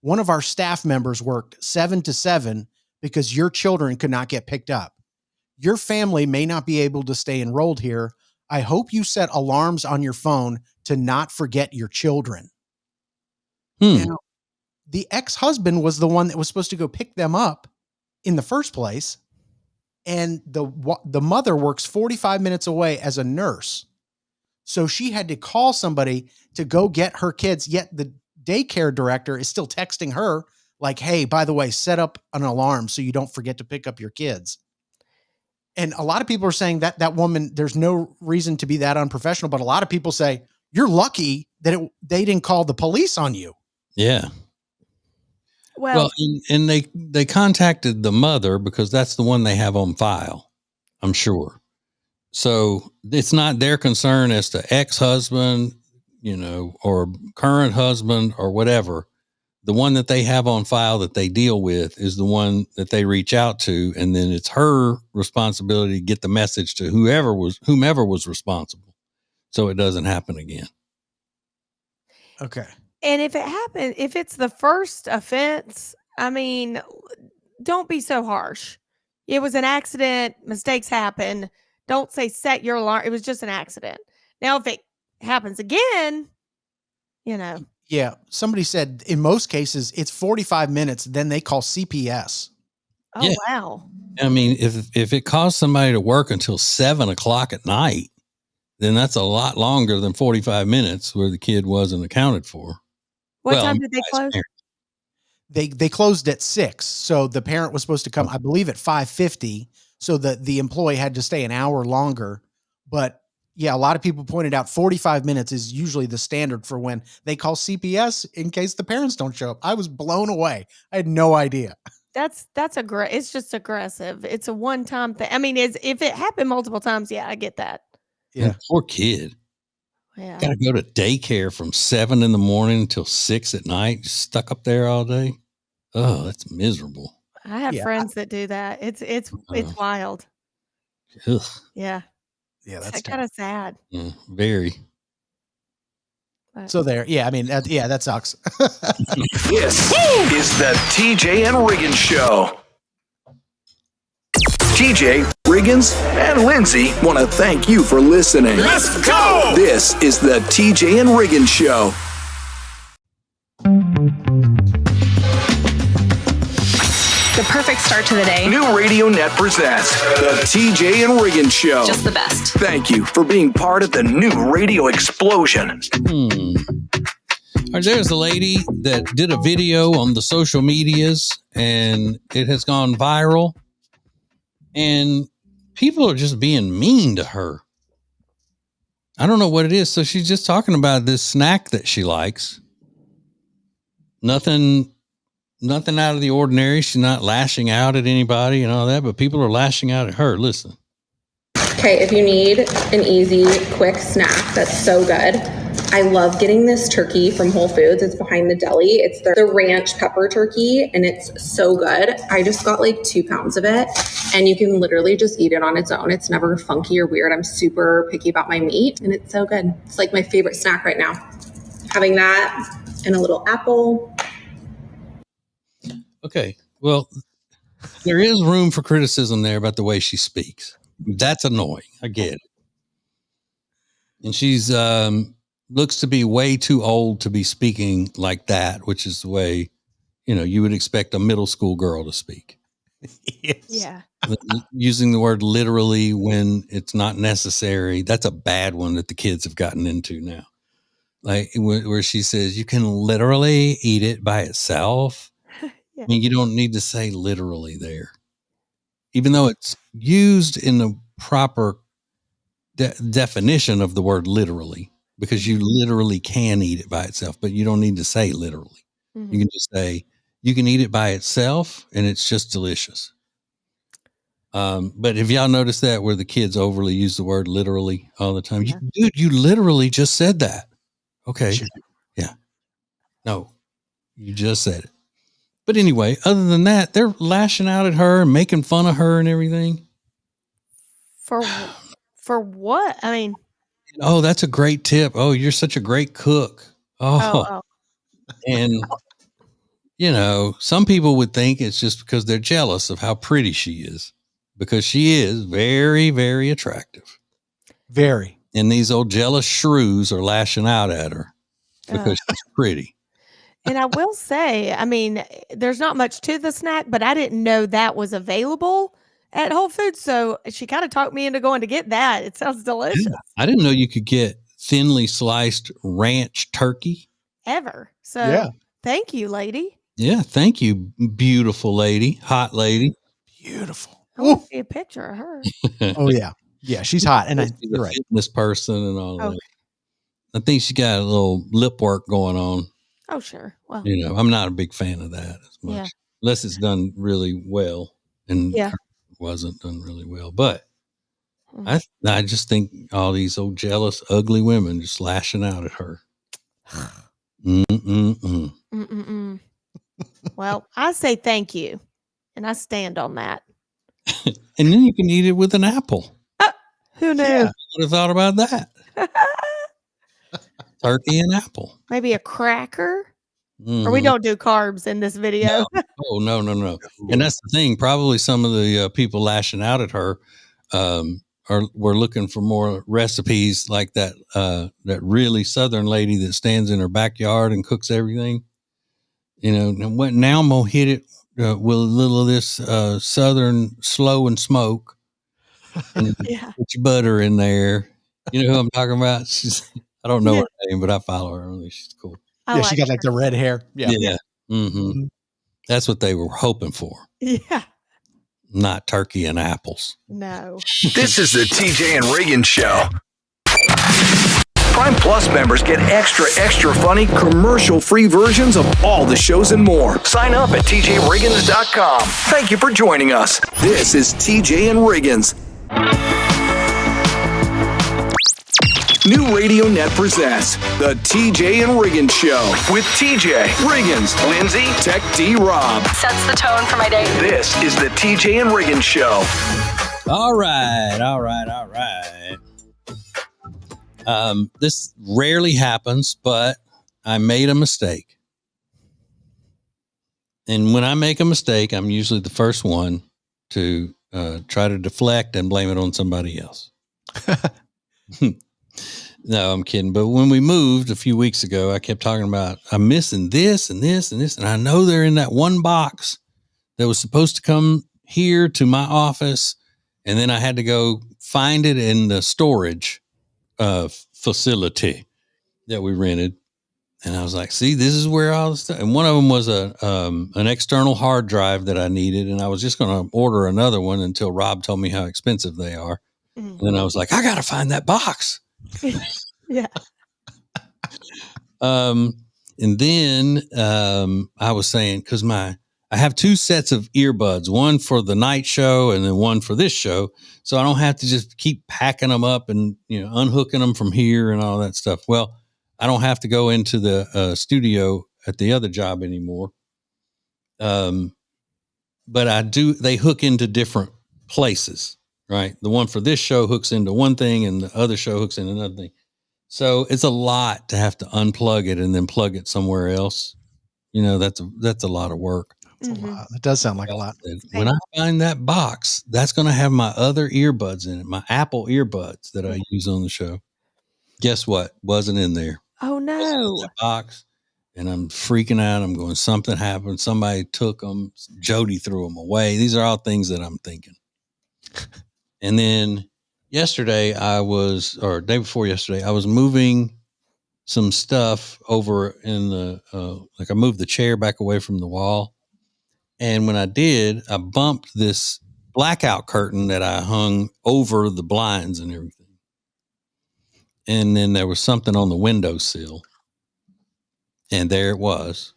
Speaker 4: One of our staff members worked 7 to 7 because your children could not get picked up. Your family may not be able to stay enrolled here. I hope you set alarms on your phone to not forget your children." Now, the ex-husband was the one that was supposed to go pick them up in the first place. And the mother works 45 minutes away as a nurse. So she had to call somebody to go get her kids. Yet the daycare director is still texting her like, "Hey, by the way, set up an alarm so you don't forget to pick up your kids." And a lot of people are saying that woman, there's no reason to be that unprofessional. But a lot of people say, you're lucky that they didn't call the police on you.
Speaker 3: Yeah.
Speaker 5: Well,
Speaker 3: and they contacted the mother because that's the one they have on file, I'm sure. So it's not their concern as to ex-husband, or current husband or whatever. The one that they have on file that they deal with is the one that they reach out to, and then it's her responsibility to get the message to whomever was responsible, so it doesn't happen again.
Speaker 4: Okay.
Speaker 5: and if it's the first offense, I mean, don't be so harsh. It was an accident. Mistakes happen. Don't say set your alarm. It was just an accident. Now, if it happens again,
Speaker 4: Yeah. Somebody said in most cases it's 45 minutes, then they call CPS.
Speaker 5: oh,
Speaker 3: Yeah.
Speaker 5: wow.
Speaker 3: I mean, if it caused somebody to work until 7:00 at night, then that's a lot longer than 45 minutes where the kid wasn't accounted for.
Speaker 5: What time did they close?
Speaker 4: They closed at 6. So the parent was supposed to come, I believe, at 5:50. So the employee had to stay an hour longer. But yeah, a lot of people pointed out 45 minutes is usually the standard for when they call CPS in case the parents don't show up. I was blown away. I had no idea.
Speaker 5: That's it's just aggressive. It's a one-time thing. I mean, if it happened multiple times, yeah, I get that.
Speaker 4: Yeah.
Speaker 3: And poor kid.
Speaker 5: Yeah.
Speaker 3: Got to go to daycare from 7 in the morning until 6 at night, stuck up there all day. Oh, that's miserable.
Speaker 5: I have
Speaker 4: Yeah,
Speaker 5: friends that do that. It's wild.
Speaker 3: Ugh.
Speaker 5: Yeah.
Speaker 4: Yeah, that's
Speaker 5: kind of sad.
Speaker 3: Very.
Speaker 5: But
Speaker 4: so there. Yeah, I mean, that sucks.
Speaker 2: This is the TJ and Riggins Show. TJ, Riggins, and Lindsay want to thank you for listening. Let's go! This is the TJ and Riggins Show.
Speaker 1: The perfect start to the day.
Speaker 2: New Radio Net presents the TJ and Riggins Show.
Speaker 1: Just the best.
Speaker 2: Thank you for being part of the new radio explosion.
Speaker 3: There's a lady that did a video on the social medias, and it has gone viral. And people are just being mean to her. I don't know what it is. So she's just talking about this snack that she likes. Nothing out of the ordinary. She's not lashing out at anybody and all that, but people are lashing out at her. Listen.
Speaker 6: Okay, if you need an easy, quick snack that's so good, I love getting this turkey from Whole Foods. It's behind the deli. It's the ranch pepper turkey, and it's so good. I just got like 2 pounds of it, and you can literally just eat it on its own. It's never funky or weird. I'm super picky about my meat, and it's so good. It's like my favorite snack right now. Having that and a little apple.
Speaker 3: Okay, well, there is room for criticism there about the way she speaks. That's annoying. I get it. And she's looks to be way too old to be speaking like that, which is the way, you would expect a middle school girl to speak.
Speaker 4: Yes.
Speaker 5: yeah.
Speaker 3: Using the word literally when it's not necessary. That's a bad one that the kids have gotten into now. Like where she says, you can literally eat it by itself.
Speaker 5: Yeah.
Speaker 3: I mean, you don't need to say literally there, even though it's used in the proper definition of the word literally, because you literally can eat it by itself, but you don't need to say literally.
Speaker 5: Mhm.
Speaker 3: You can just say you can eat it by itself and it's just delicious. But have y'all noticed that where the kids overly use the word literally all the time?
Speaker 5: Yeah.
Speaker 3: Dude, you literally just said that. Okay.
Speaker 4: Sure.
Speaker 3: Yeah. No, you just said it. But anyway, other than that, they're lashing out at her and making fun of her and everything.
Speaker 5: For what? I mean,
Speaker 3: Oh, that's a great tip. Oh, you're such a great cook. Oh. And, some people would think it's just because they're jealous of how pretty she is, because she is very, very attractive.
Speaker 4: Very.
Speaker 3: And these old jealous shrews are lashing out at her because she's pretty.
Speaker 5: and I will say, I mean, there's not much to the snack, but I didn't know that was available at Whole Foods. So she kind of talked me into going to get that. It sounds delicious.
Speaker 3: Yeah. I didn't know you could get thinly sliced ranch turkey.
Speaker 5: Ever. So
Speaker 4: Yeah.
Speaker 5: thank you, lady.
Speaker 3: Yeah. Thank you, beautiful lady, hot lady.
Speaker 4: Beautiful.
Speaker 5: I want to see a picture of her.
Speaker 4: Oh yeah. Yeah, she's hot. And you're right.
Speaker 3: Fitness person and all
Speaker 5: Okay.
Speaker 3: that. I think she got a little lip work going on.
Speaker 5: Oh, sure. Well,
Speaker 3: I'm not a big fan of that as much,
Speaker 5: yeah.
Speaker 3: unless it's done really well, and
Speaker 5: Yeah.
Speaker 3: it wasn't done really well. But
Speaker 5: Mm.
Speaker 3: I just think all these old jealous, ugly women just lashing out at her. Mm-mm-mm.
Speaker 5: Mm-mm-mm. Well, I say thank you, and I stand on that.
Speaker 3: And then you can eat it with an apple.
Speaker 5: Who knew?
Speaker 4: Yeah.
Speaker 3: Would have thought about that. Turkey and apple.
Speaker 5: Maybe a cracker? Or we
Speaker 3: Mhm.
Speaker 5: don't do carbs in this video.
Speaker 3: Oh, no. And that's the thing. Probably some of the people lashing out at her were looking for more recipes like that really Southern lady that stands in her backyard and cooks everything. Now I'm going to hit it with a little of this Southern slow and smoke and
Speaker 5: Yeah.
Speaker 3: put your butter in there. You know who I'm talking about? I don't know
Speaker 5: Yeah.
Speaker 3: her name, but I follow her. She's cool.
Speaker 5: I
Speaker 4: Yeah,
Speaker 5: like
Speaker 4: she got
Speaker 5: her.
Speaker 4: like the red hair. Yeah.
Speaker 3: Yeah. Mm-hmm.
Speaker 4: Mhm.
Speaker 3: That's what they were hoping for,
Speaker 5: Yeah.
Speaker 3: not turkey and apples.
Speaker 5: No.
Speaker 2: This is the TJ and Riggins Show. Prime Plus members get extra funny, commercial-free versions of all the shows and more. Sign up at TJRiggins.com. Thank you for joining us. This is TJ and Riggins. New Radio Net presents the TJ and Riggins Show with TJ, Riggins, Lindsay, Tech D Rob.
Speaker 1: Sets the tone for my day.
Speaker 2: This is the TJ and Riggins Show.
Speaker 3: All right. This rarely happens, but I made a mistake. And when I make a mistake, I'm usually the first one to try to deflect and blame it on somebody else. No, I'm kidding. But when we moved a few weeks ago, I kept talking about I'm missing this and this and this. And I know they're in that one box that was supposed to come here to my office. And then I had to go find it in the storage facility that we rented. And I was like, see, this is where all the stuff. And one of them was an external hard drive that I needed. And I was just going to order another one until Rob told me how expensive they are.
Speaker 5: Mm.
Speaker 3: And then I was like, I got to find that box.
Speaker 5: Yeah.
Speaker 3: And then I was saying, because I have two sets of earbuds, one for the night show and then one for this show. So I don't have to just keep packing them up and, unhooking them from here and all that stuff. Well, I don't have to go into the studio at the other job anymore. But they hook into different places, right? The one for this show hooks into one thing and the other show hooks into another thing. So it's a lot to have to unplug it and then plug it somewhere else. That's a lot of work.
Speaker 4: That's a lot. That does sound like a lot.
Speaker 3: When I find that box, that's going to have my other earbuds in it, my Apple earbuds that I use on the show. Guess what? Wasn't in there.
Speaker 5: Oh, no.
Speaker 3: That box. And I'm freaking out. I'm going, something happened. Somebody took them. Jody threw them away. These are all things that I'm thinking. And then yesterday day before yesterday, I was moving some stuff over in I moved the chair back away from the wall. And when I did, I bumped this blackout curtain that I hung over the blinds and everything. And then there was something on the windowsill. And there it was.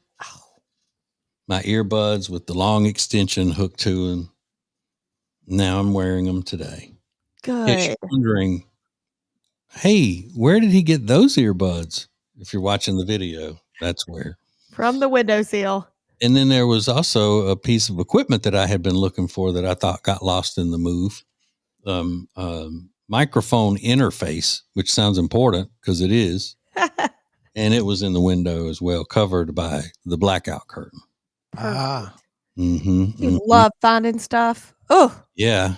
Speaker 3: My earbuds with the long extension hooked to them. Now I'm wearing them today.
Speaker 5: Good.
Speaker 3: If you're wondering, hey, where did he get those earbuds? If you're watching the video, that's where.
Speaker 5: From the windowsill.
Speaker 3: And then there was also a piece of equipment that I had been looking for that I thought got lost in the move. Microphone interface, which sounds important because it is. And it was in the window as well, covered by the blackout curtain.
Speaker 4: Ah.
Speaker 5: You love finding stuff. Oh,
Speaker 3: yeah.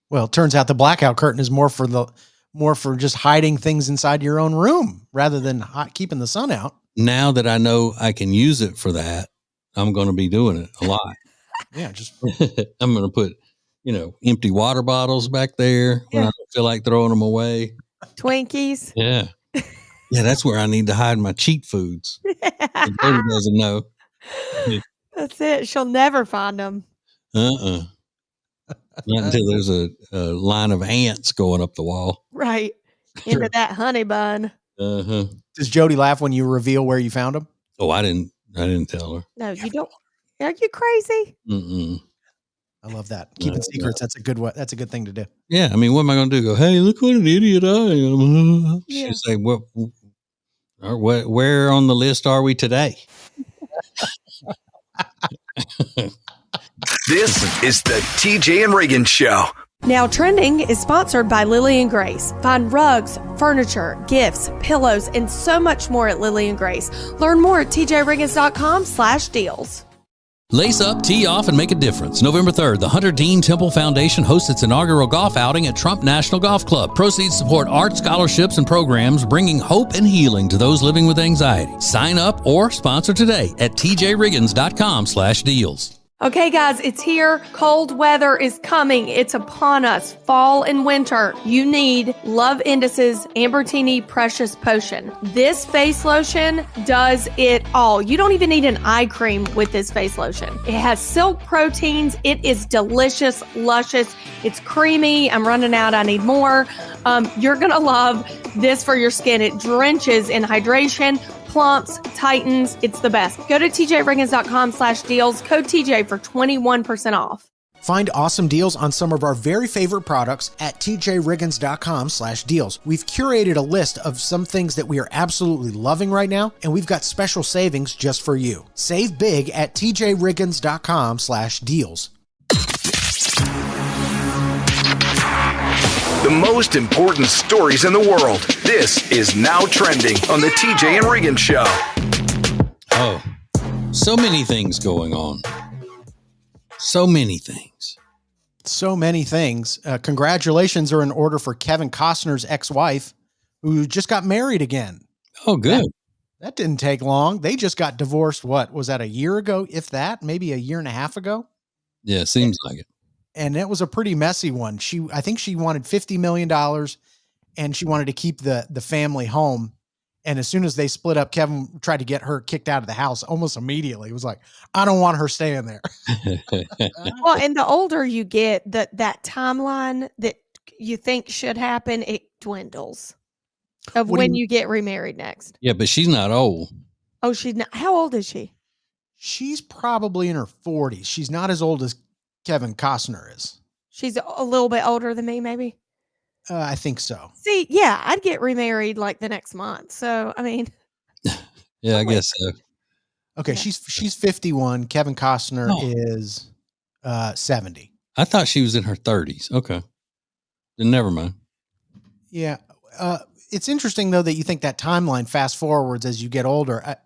Speaker 4: Well, it turns out the blackout curtain is more for just hiding things inside your own room rather than keeping the sun out.
Speaker 3: Now that I know I can use it for that, I'm going to be doing it a lot.
Speaker 4: Yeah, just
Speaker 3: I'm going to put, empty water bottles back there when I don't feel like throwing them away.
Speaker 5: Twinkies.
Speaker 3: Yeah. Yeah, that's where I need to hide my cheat foods. Jody doesn't know.
Speaker 5: That's it. She'll never find them.
Speaker 3: Not until there's a line of ants going up the wall.
Speaker 5: Right. Into that honey bun.
Speaker 3: Uh-huh.
Speaker 4: Does Jody laugh when you reveal where you found them?
Speaker 3: Oh, I didn't tell her.
Speaker 5: No, you don't. Are you crazy?
Speaker 3: Mm-mm.
Speaker 4: I love that. Keeping secrets. That's a good one. That's a good thing to do.
Speaker 3: Yeah, I mean, what am I going to do? Go, hey, look what an idiot I am.
Speaker 5: Yeah.
Speaker 3: She'd say, where on the list are we today?
Speaker 2: This is the TJ and Riggins Show.
Speaker 5: Now Trending is sponsored by Lily and Grace. Find rugs, furniture, gifts, pillows, and so much more at Lily and Grace. Learn more at tjriggins.com/deals.
Speaker 3: Lace up, tee off, and make a difference. November 3rd, the Hunter Dean Temple Foundation hosts its inaugural golf outing at Trump National Golf Club. Proceeds support art, scholarships, and programs bringing hope and healing to those living with anxiety. Sign up or sponsor today at tjriggins.com/deals.
Speaker 5: Okay, guys, it's here. Cold weather is coming. It's upon us. Fall and winter. You need Love Indus's Ambertini Precious Potion. This face lotion does it all. You don't even need an eye cream with this face lotion. It has silk proteins. It is delicious, luscious. It's creamy. I'm running out. I need more. You're going to love this for your skin. It drenches in hydration, plumps, tightens. It's the best. Go to tjriggins.com/deals. Code TJ for 21% off.
Speaker 4: Find awesome deals on some of our very favorite products at tjriggins.com/deals. We've curated a list of some things that we are absolutely loving right now, and we've got special savings just for you. Save big at tjriggins.com/deals.
Speaker 2: The most important stories in the world. This is Now Trending on the TJ and Riggins Show.
Speaker 3: Oh, so many things going on. So many things.
Speaker 4: So many things. Congratulations are in order for Kevin Costner's ex-wife, who just got married again.
Speaker 3: Oh, good.
Speaker 4: That didn't take long. They just got divorced. What was that, a year ago? If that, maybe a year and a half ago.
Speaker 3: Yeah, it seems like it.
Speaker 4: And it was a pretty messy one. I think she wanted $50 million and she wanted to keep the family home. And as soon as they split up, Kevin tried to get her kicked out of the house almost immediately. He was like, I don't want her staying there.
Speaker 5: Well, and the older you get, that timeline that you think should happen, it dwindles of
Speaker 4: What do
Speaker 5: when
Speaker 4: you-
Speaker 5: you get remarried next.
Speaker 3: Yeah, but she's not old.
Speaker 5: Oh, she's not. How old is she?
Speaker 4: She's probably in her 40s. She's not as old as Kevin Costner is.
Speaker 5: She's a little bit older than me, maybe.
Speaker 4: I think so.
Speaker 5: See, yeah, I'd get remarried like the next month. So, I mean,
Speaker 3: Yeah, I guess so.
Speaker 4: Okay,
Speaker 5: Yeah.
Speaker 4: she's 51. Kevin Costner is 70.
Speaker 3: I thought she was in her 30s. Okay. Then never mind.
Speaker 4: Yeah. It's interesting though that you think that timeline fast forwards as you get older.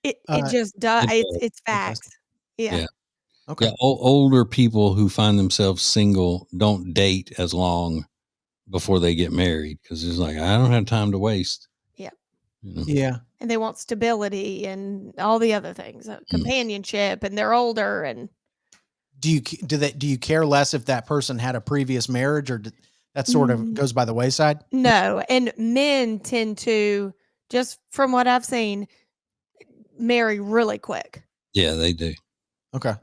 Speaker 5: it just does.
Speaker 3: it
Speaker 5: It's facts. Yeah.
Speaker 3: Yeah.
Speaker 4: Okay.
Speaker 3: Yeah, older people who find themselves single don't date as long before they get married because it's like, I don't have time to waste.
Speaker 5: Yeah.
Speaker 3: You know?
Speaker 4: Yeah.
Speaker 5: And they want stability and all the other things, companionship, and they're older. And
Speaker 4: Do you care less if that person had a previous marriage, or that sort of goes by the wayside?
Speaker 5: no, and men tend to, just from what I've seen, marry really quick.
Speaker 3: Yeah, they do.
Speaker 4: Okay.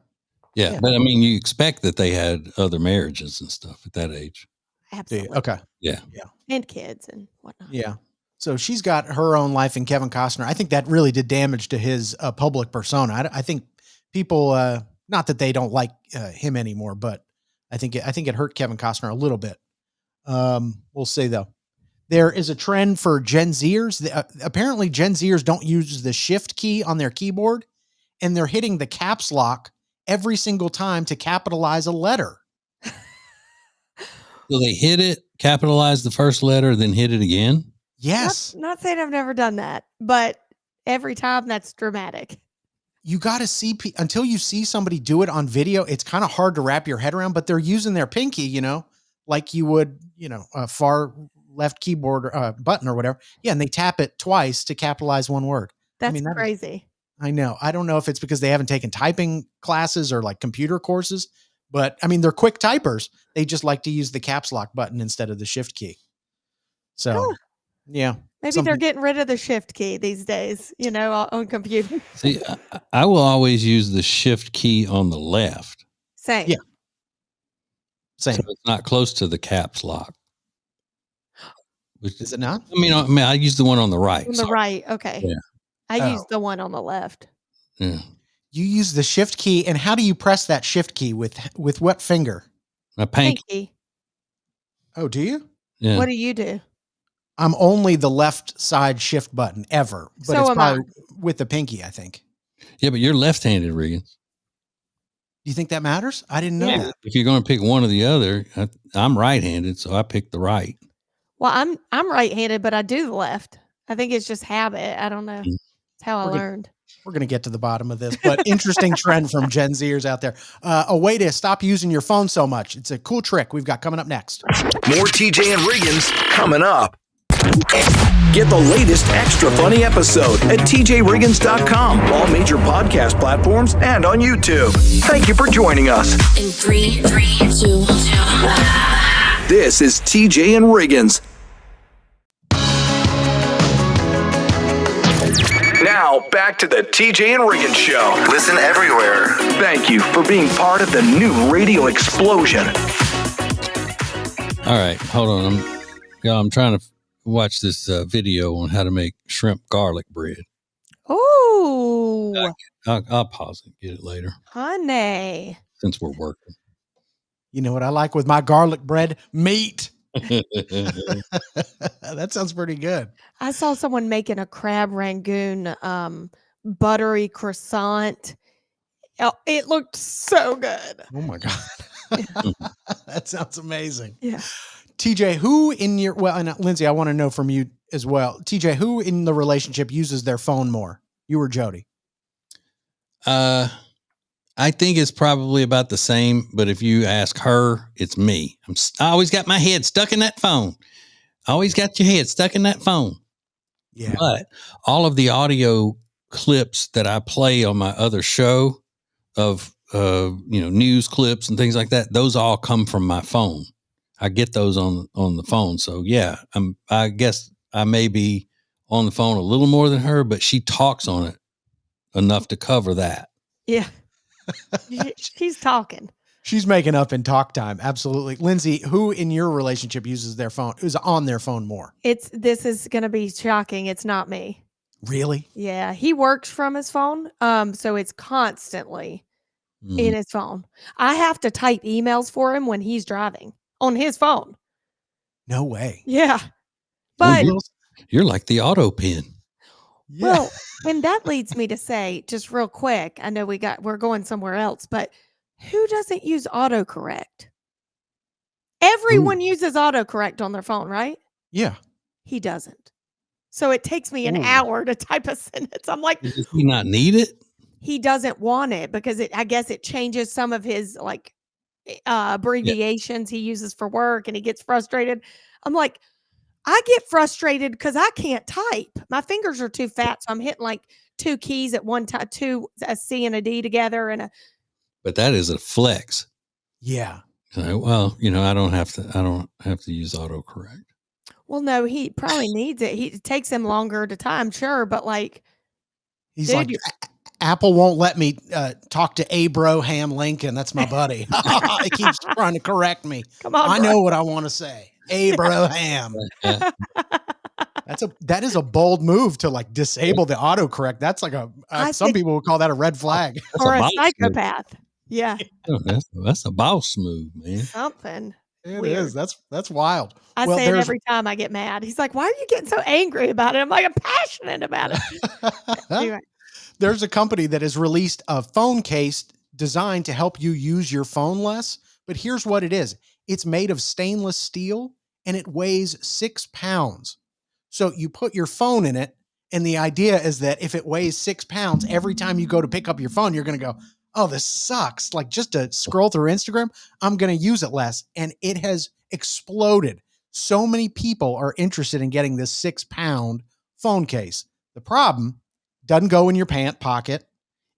Speaker 3: Yeah,
Speaker 5: Yeah.
Speaker 3: but I mean, you expect that they had other marriages and stuff at that age.
Speaker 5: Absolutely.
Speaker 4: Okay.
Speaker 3: Yeah.
Speaker 5: And kids and whatnot.
Speaker 4: Yeah. So she's got her own life, and Kevin Costner, I think that really did damage to his public persona. I think people, not that they don't like him anymore, but I think it hurt Kevin Costner a little bit. We'll see though. There is a trend for Gen Zers. Apparently Gen Zers don't use the shift key on their keyboard, and they're hitting the caps lock every single time to capitalize a letter.
Speaker 3: So they hit it, capitalize the first letter, then hit it again.
Speaker 4: Yes.
Speaker 5: Not saying I've never done that, but every time that's dramatic.
Speaker 4: You got to see, until you see somebody do it on video, it's kind of hard to wrap your head around, but they're using their pinky, like you would, a far left keyboard button or whatever. Yeah. And they tap it twice to capitalize one word.
Speaker 5: That's
Speaker 4: that is-
Speaker 5: crazy.
Speaker 4: I know. I don't know if it's because they haven't taken typing classes or like computer courses, but I mean, they're quick typers. They just like to use the caps lock button instead of the shift key. So, yeah.
Speaker 5: Maybe they're getting rid of the shift key these days, on computers.
Speaker 3: See, I will always use the shift key on the left.
Speaker 5: Same.
Speaker 4: Yeah. Same.
Speaker 3: So it's not close to the caps lock.
Speaker 4: Is it not?
Speaker 3: I mean, I use the one on the right.
Speaker 5: On the right. Okay.
Speaker 3: Yeah.
Speaker 5: I use the one on the left.
Speaker 3: Yeah.
Speaker 4: You use the shift key, and how do you press that shift key with what finger?
Speaker 3: My pinky.
Speaker 5: Pinky.
Speaker 4: Oh, do you?
Speaker 3: Yeah.
Speaker 5: What do you do?
Speaker 4: I'm only the left side shift button ever, but
Speaker 5: So
Speaker 4: it's
Speaker 5: am I.
Speaker 4: probably with the pinky, I think.
Speaker 3: Yeah, but you're left-handed, Riggins.
Speaker 4: Do you think that matters? I didn't know that.
Speaker 3: If you're going to pick one or the other, I'm right-handed, so I pick the right.
Speaker 5: Well, I'm right-handed, but I do the left. I think it's just habit. I don't know.
Speaker 3: Mm.
Speaker 5: It's how I learned.
Speaker 4: We're going to get to the bottom of this, but interesting trend from Gen Zers out there. A way to stop using your phone so much. It's a cool trick we've got coming up next.
Speaker 2: More TJ and Riggins coming up. Get the latest extra funny episode at tjriggins.com, all major podcast platforms, and on YouTube. Thank you for joining us.
Speaker 7: In 3, 2, 1.
Speaker 2: This is TJ and Riggins. Now, back to the TJ and Riggins Show.
Speaker 8: Listen everywhere.
Speaker 2: Thank you for being part of the new radio explosion.
Speaker 3: All right, hold on. I'm trying to watch this video on how to make shrimp garlic bread.
Speaker 5: Oh,
Speaker 3: I'll pause it, get it later
Speaker 5: honey.
Speaker 3: since we're working.
Speaker 4: You know what I like with my garlic bread? Meat. That sounds pretty good.
Speaker 5: I saw someone making a crab rangoon buttery croissant. Oh, it looked so good.
Speaker 4: Oh my God. That sounds amazing.
Speaker 5: Yeah.
Speaker 4: TJ, who in your, well, and Lindsay, I want to know from you as well. TJ, who in the relationship uses their phone more? You or Jody?
Speaker 3: I think it's probably about the same, but if you ask her, it's me. I always got my head stuck in that phone. Always got your head stuck in that phone.
Speaker 4: Yeah.
Speaker 3: But all of the audio clips that I play on my other show of news clips and things like that, those all come from my phone. I get those on the phone. So yeah, I guess I may be on the phone a little more than her, but she talks on it enough to cover that.
Speaker 5: Yeah. She's talking.
Speaker 4: She's making up in talk time. Absolutely. Lindsay, who in your relationship uses their phone, who's on their phone more?
Speaker 5: This is going to be shocking. It's not me.
Speaker 4: Really?
Speaker 5: Yeah. He works from his phone. So it's constantly in his phone. I have to type emails for him when he's driving on his phone.
Speaker 4: No way.
Speaker 5: Yeah. But
Speaker 3: You're like the auto pin.
Speaker 4: Yeah.
Speaker 5: well, and that leads me to say, just real quick, I know we're going somewhere else, but who doesn't use autocorrect? Everyone uses autocorrect on their phone, right?
Speaker 4: Yeah.
Speaker 5: He doesn't. So it takes me an
Speaker 4: Ooh.
Speaker 5: hour to type a sentence. I'm like,
Speaker 3: Does he not need it?
Speaker 5: he doesn't want it because I guess it changes some of his like abbreviations he uses for work and he gets frustrated. I'm like, I get frustrated because I can't type. My fingers are too fat. So I'm hitting like two keys at one time, a C and a D together.
Speaker 3: But that is a flex.
Speaker 4: Yeah.
Speaker 3: Well, I don't have to use autocorrect.
Speaker 5: Well, no, he probably needs it. It takes him longer to time, sure. But like,
Speaker 4: He's
Speaker 5: dude,
Speaker 4: like, Apple won't let me talk to Abraham Lincoln. That's my buddy. He keeps trying to correct me.
Speaker 5: come on,
Speaker 4: I
Speaker 5: bro.
Speaker 4: know what I want to say. Abraham. That is a bold move to like disable the autocorrect. That's like some people would call that a red flag.
Speaker 5: Or a
Speaker 3: boss move.
Speaker 5: psychopath. Yeah.
Speaker 3: That's a boss move, man.
Speaker 5: Something.
Speaker 4: It
Speaker 5: Weird.
Speaker 4: is. That's wild.
Speaker 5: I
Speaker 4: Well,
Speaker 5: say it
Speaker 4: there's-
Speaker 5: every time I get mad. He's like, why are you getting so angry about it? I'm like, I'm passionate about it. Anyway.
Speaker 4: There's a company that has released a phone case designed to help you use your phone less. But here's what it is. It's made of stainless steel and it weighs 6 pounds. So you put your phone in it. And the idea is that if it weighs 6 pounds, every time you go to pick up your phone, you're going to go, oh, this sucks. Like just to scroll through Instagram, I'm going to use it less. And it has exploded. So many people are interested in getting this 6-pound phone case. The problem, doesn't go in your pant pocket.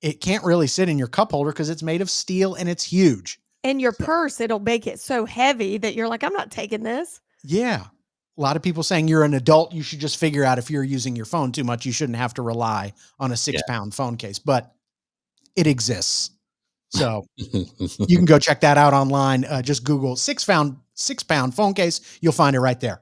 Speaker 4: It can't really sit in your cup holder because it's made of steel and it's huge.
Speaker 5: In your purse, it'll make it so heavy that you're like, I'm not taking this.
Speaker 4: Yeah. A lot of people saying you're an adult. You should just figure out if you're using your phone too much. You shouldn't have to rely on a 6-pound phone case, but it exists. So you can go check that out online. Just Google 6-pound phone case. You'll find it right there.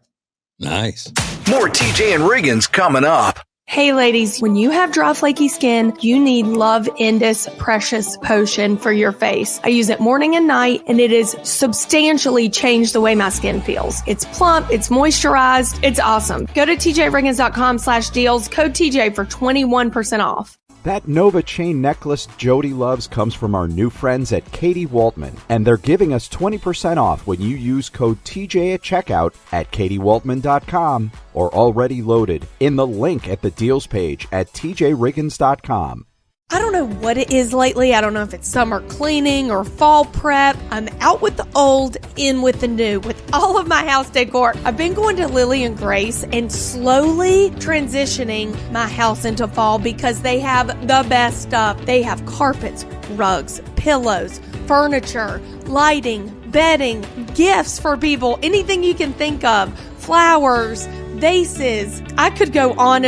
Speaker 3: Nice.
Speaker 2: More TJ and Riggins coming up.
Speaker 1: Hey ladies, when you have dry flaky skin, you need Love Indus Precious Potion for your face. I use it morning and night, and it has substantially changed the way my skin feels. It's plump, it's moisturized, it's awesome. Go to tjriggins.com/deals, code TJ for 21% off.
Speaker 8: That Nova chain necklace Jody loves comes from our new friends at Katie Waltman, and they're giving us 20% off when you use code TJ at checkout at katiewaltman.com or already loaded in the link at the deals page at tjriggins.com.
Speaker 5: I don't know what it is lately. I don't know if it's summer cleaning or fall prep. I'm out with the old, in with the new, with all of my house decor. I've been going to Lily and Grace and slowly transitioning my house into fall because they have the best stuff. They have carpets, rugs, pillows, furniture, lighting, bedding, gifts for people, anything you can think of, flowers, vases. I could go on,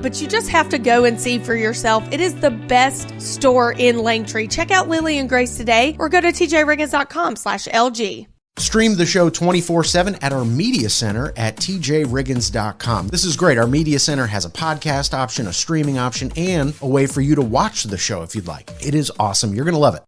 Speaker 5: but you just have to go and see for yourself. It is the best store in Langtree. Check out Lily and Grace today or go to tjriggins.com/LG.
Speaker 4: Stream the show 24/7 at our media center at tjriggins.com. This is great. Our media center has a podcast option, a streaming option, and a way for you to watch the show if you'd like. It is awesome. You're going to love it.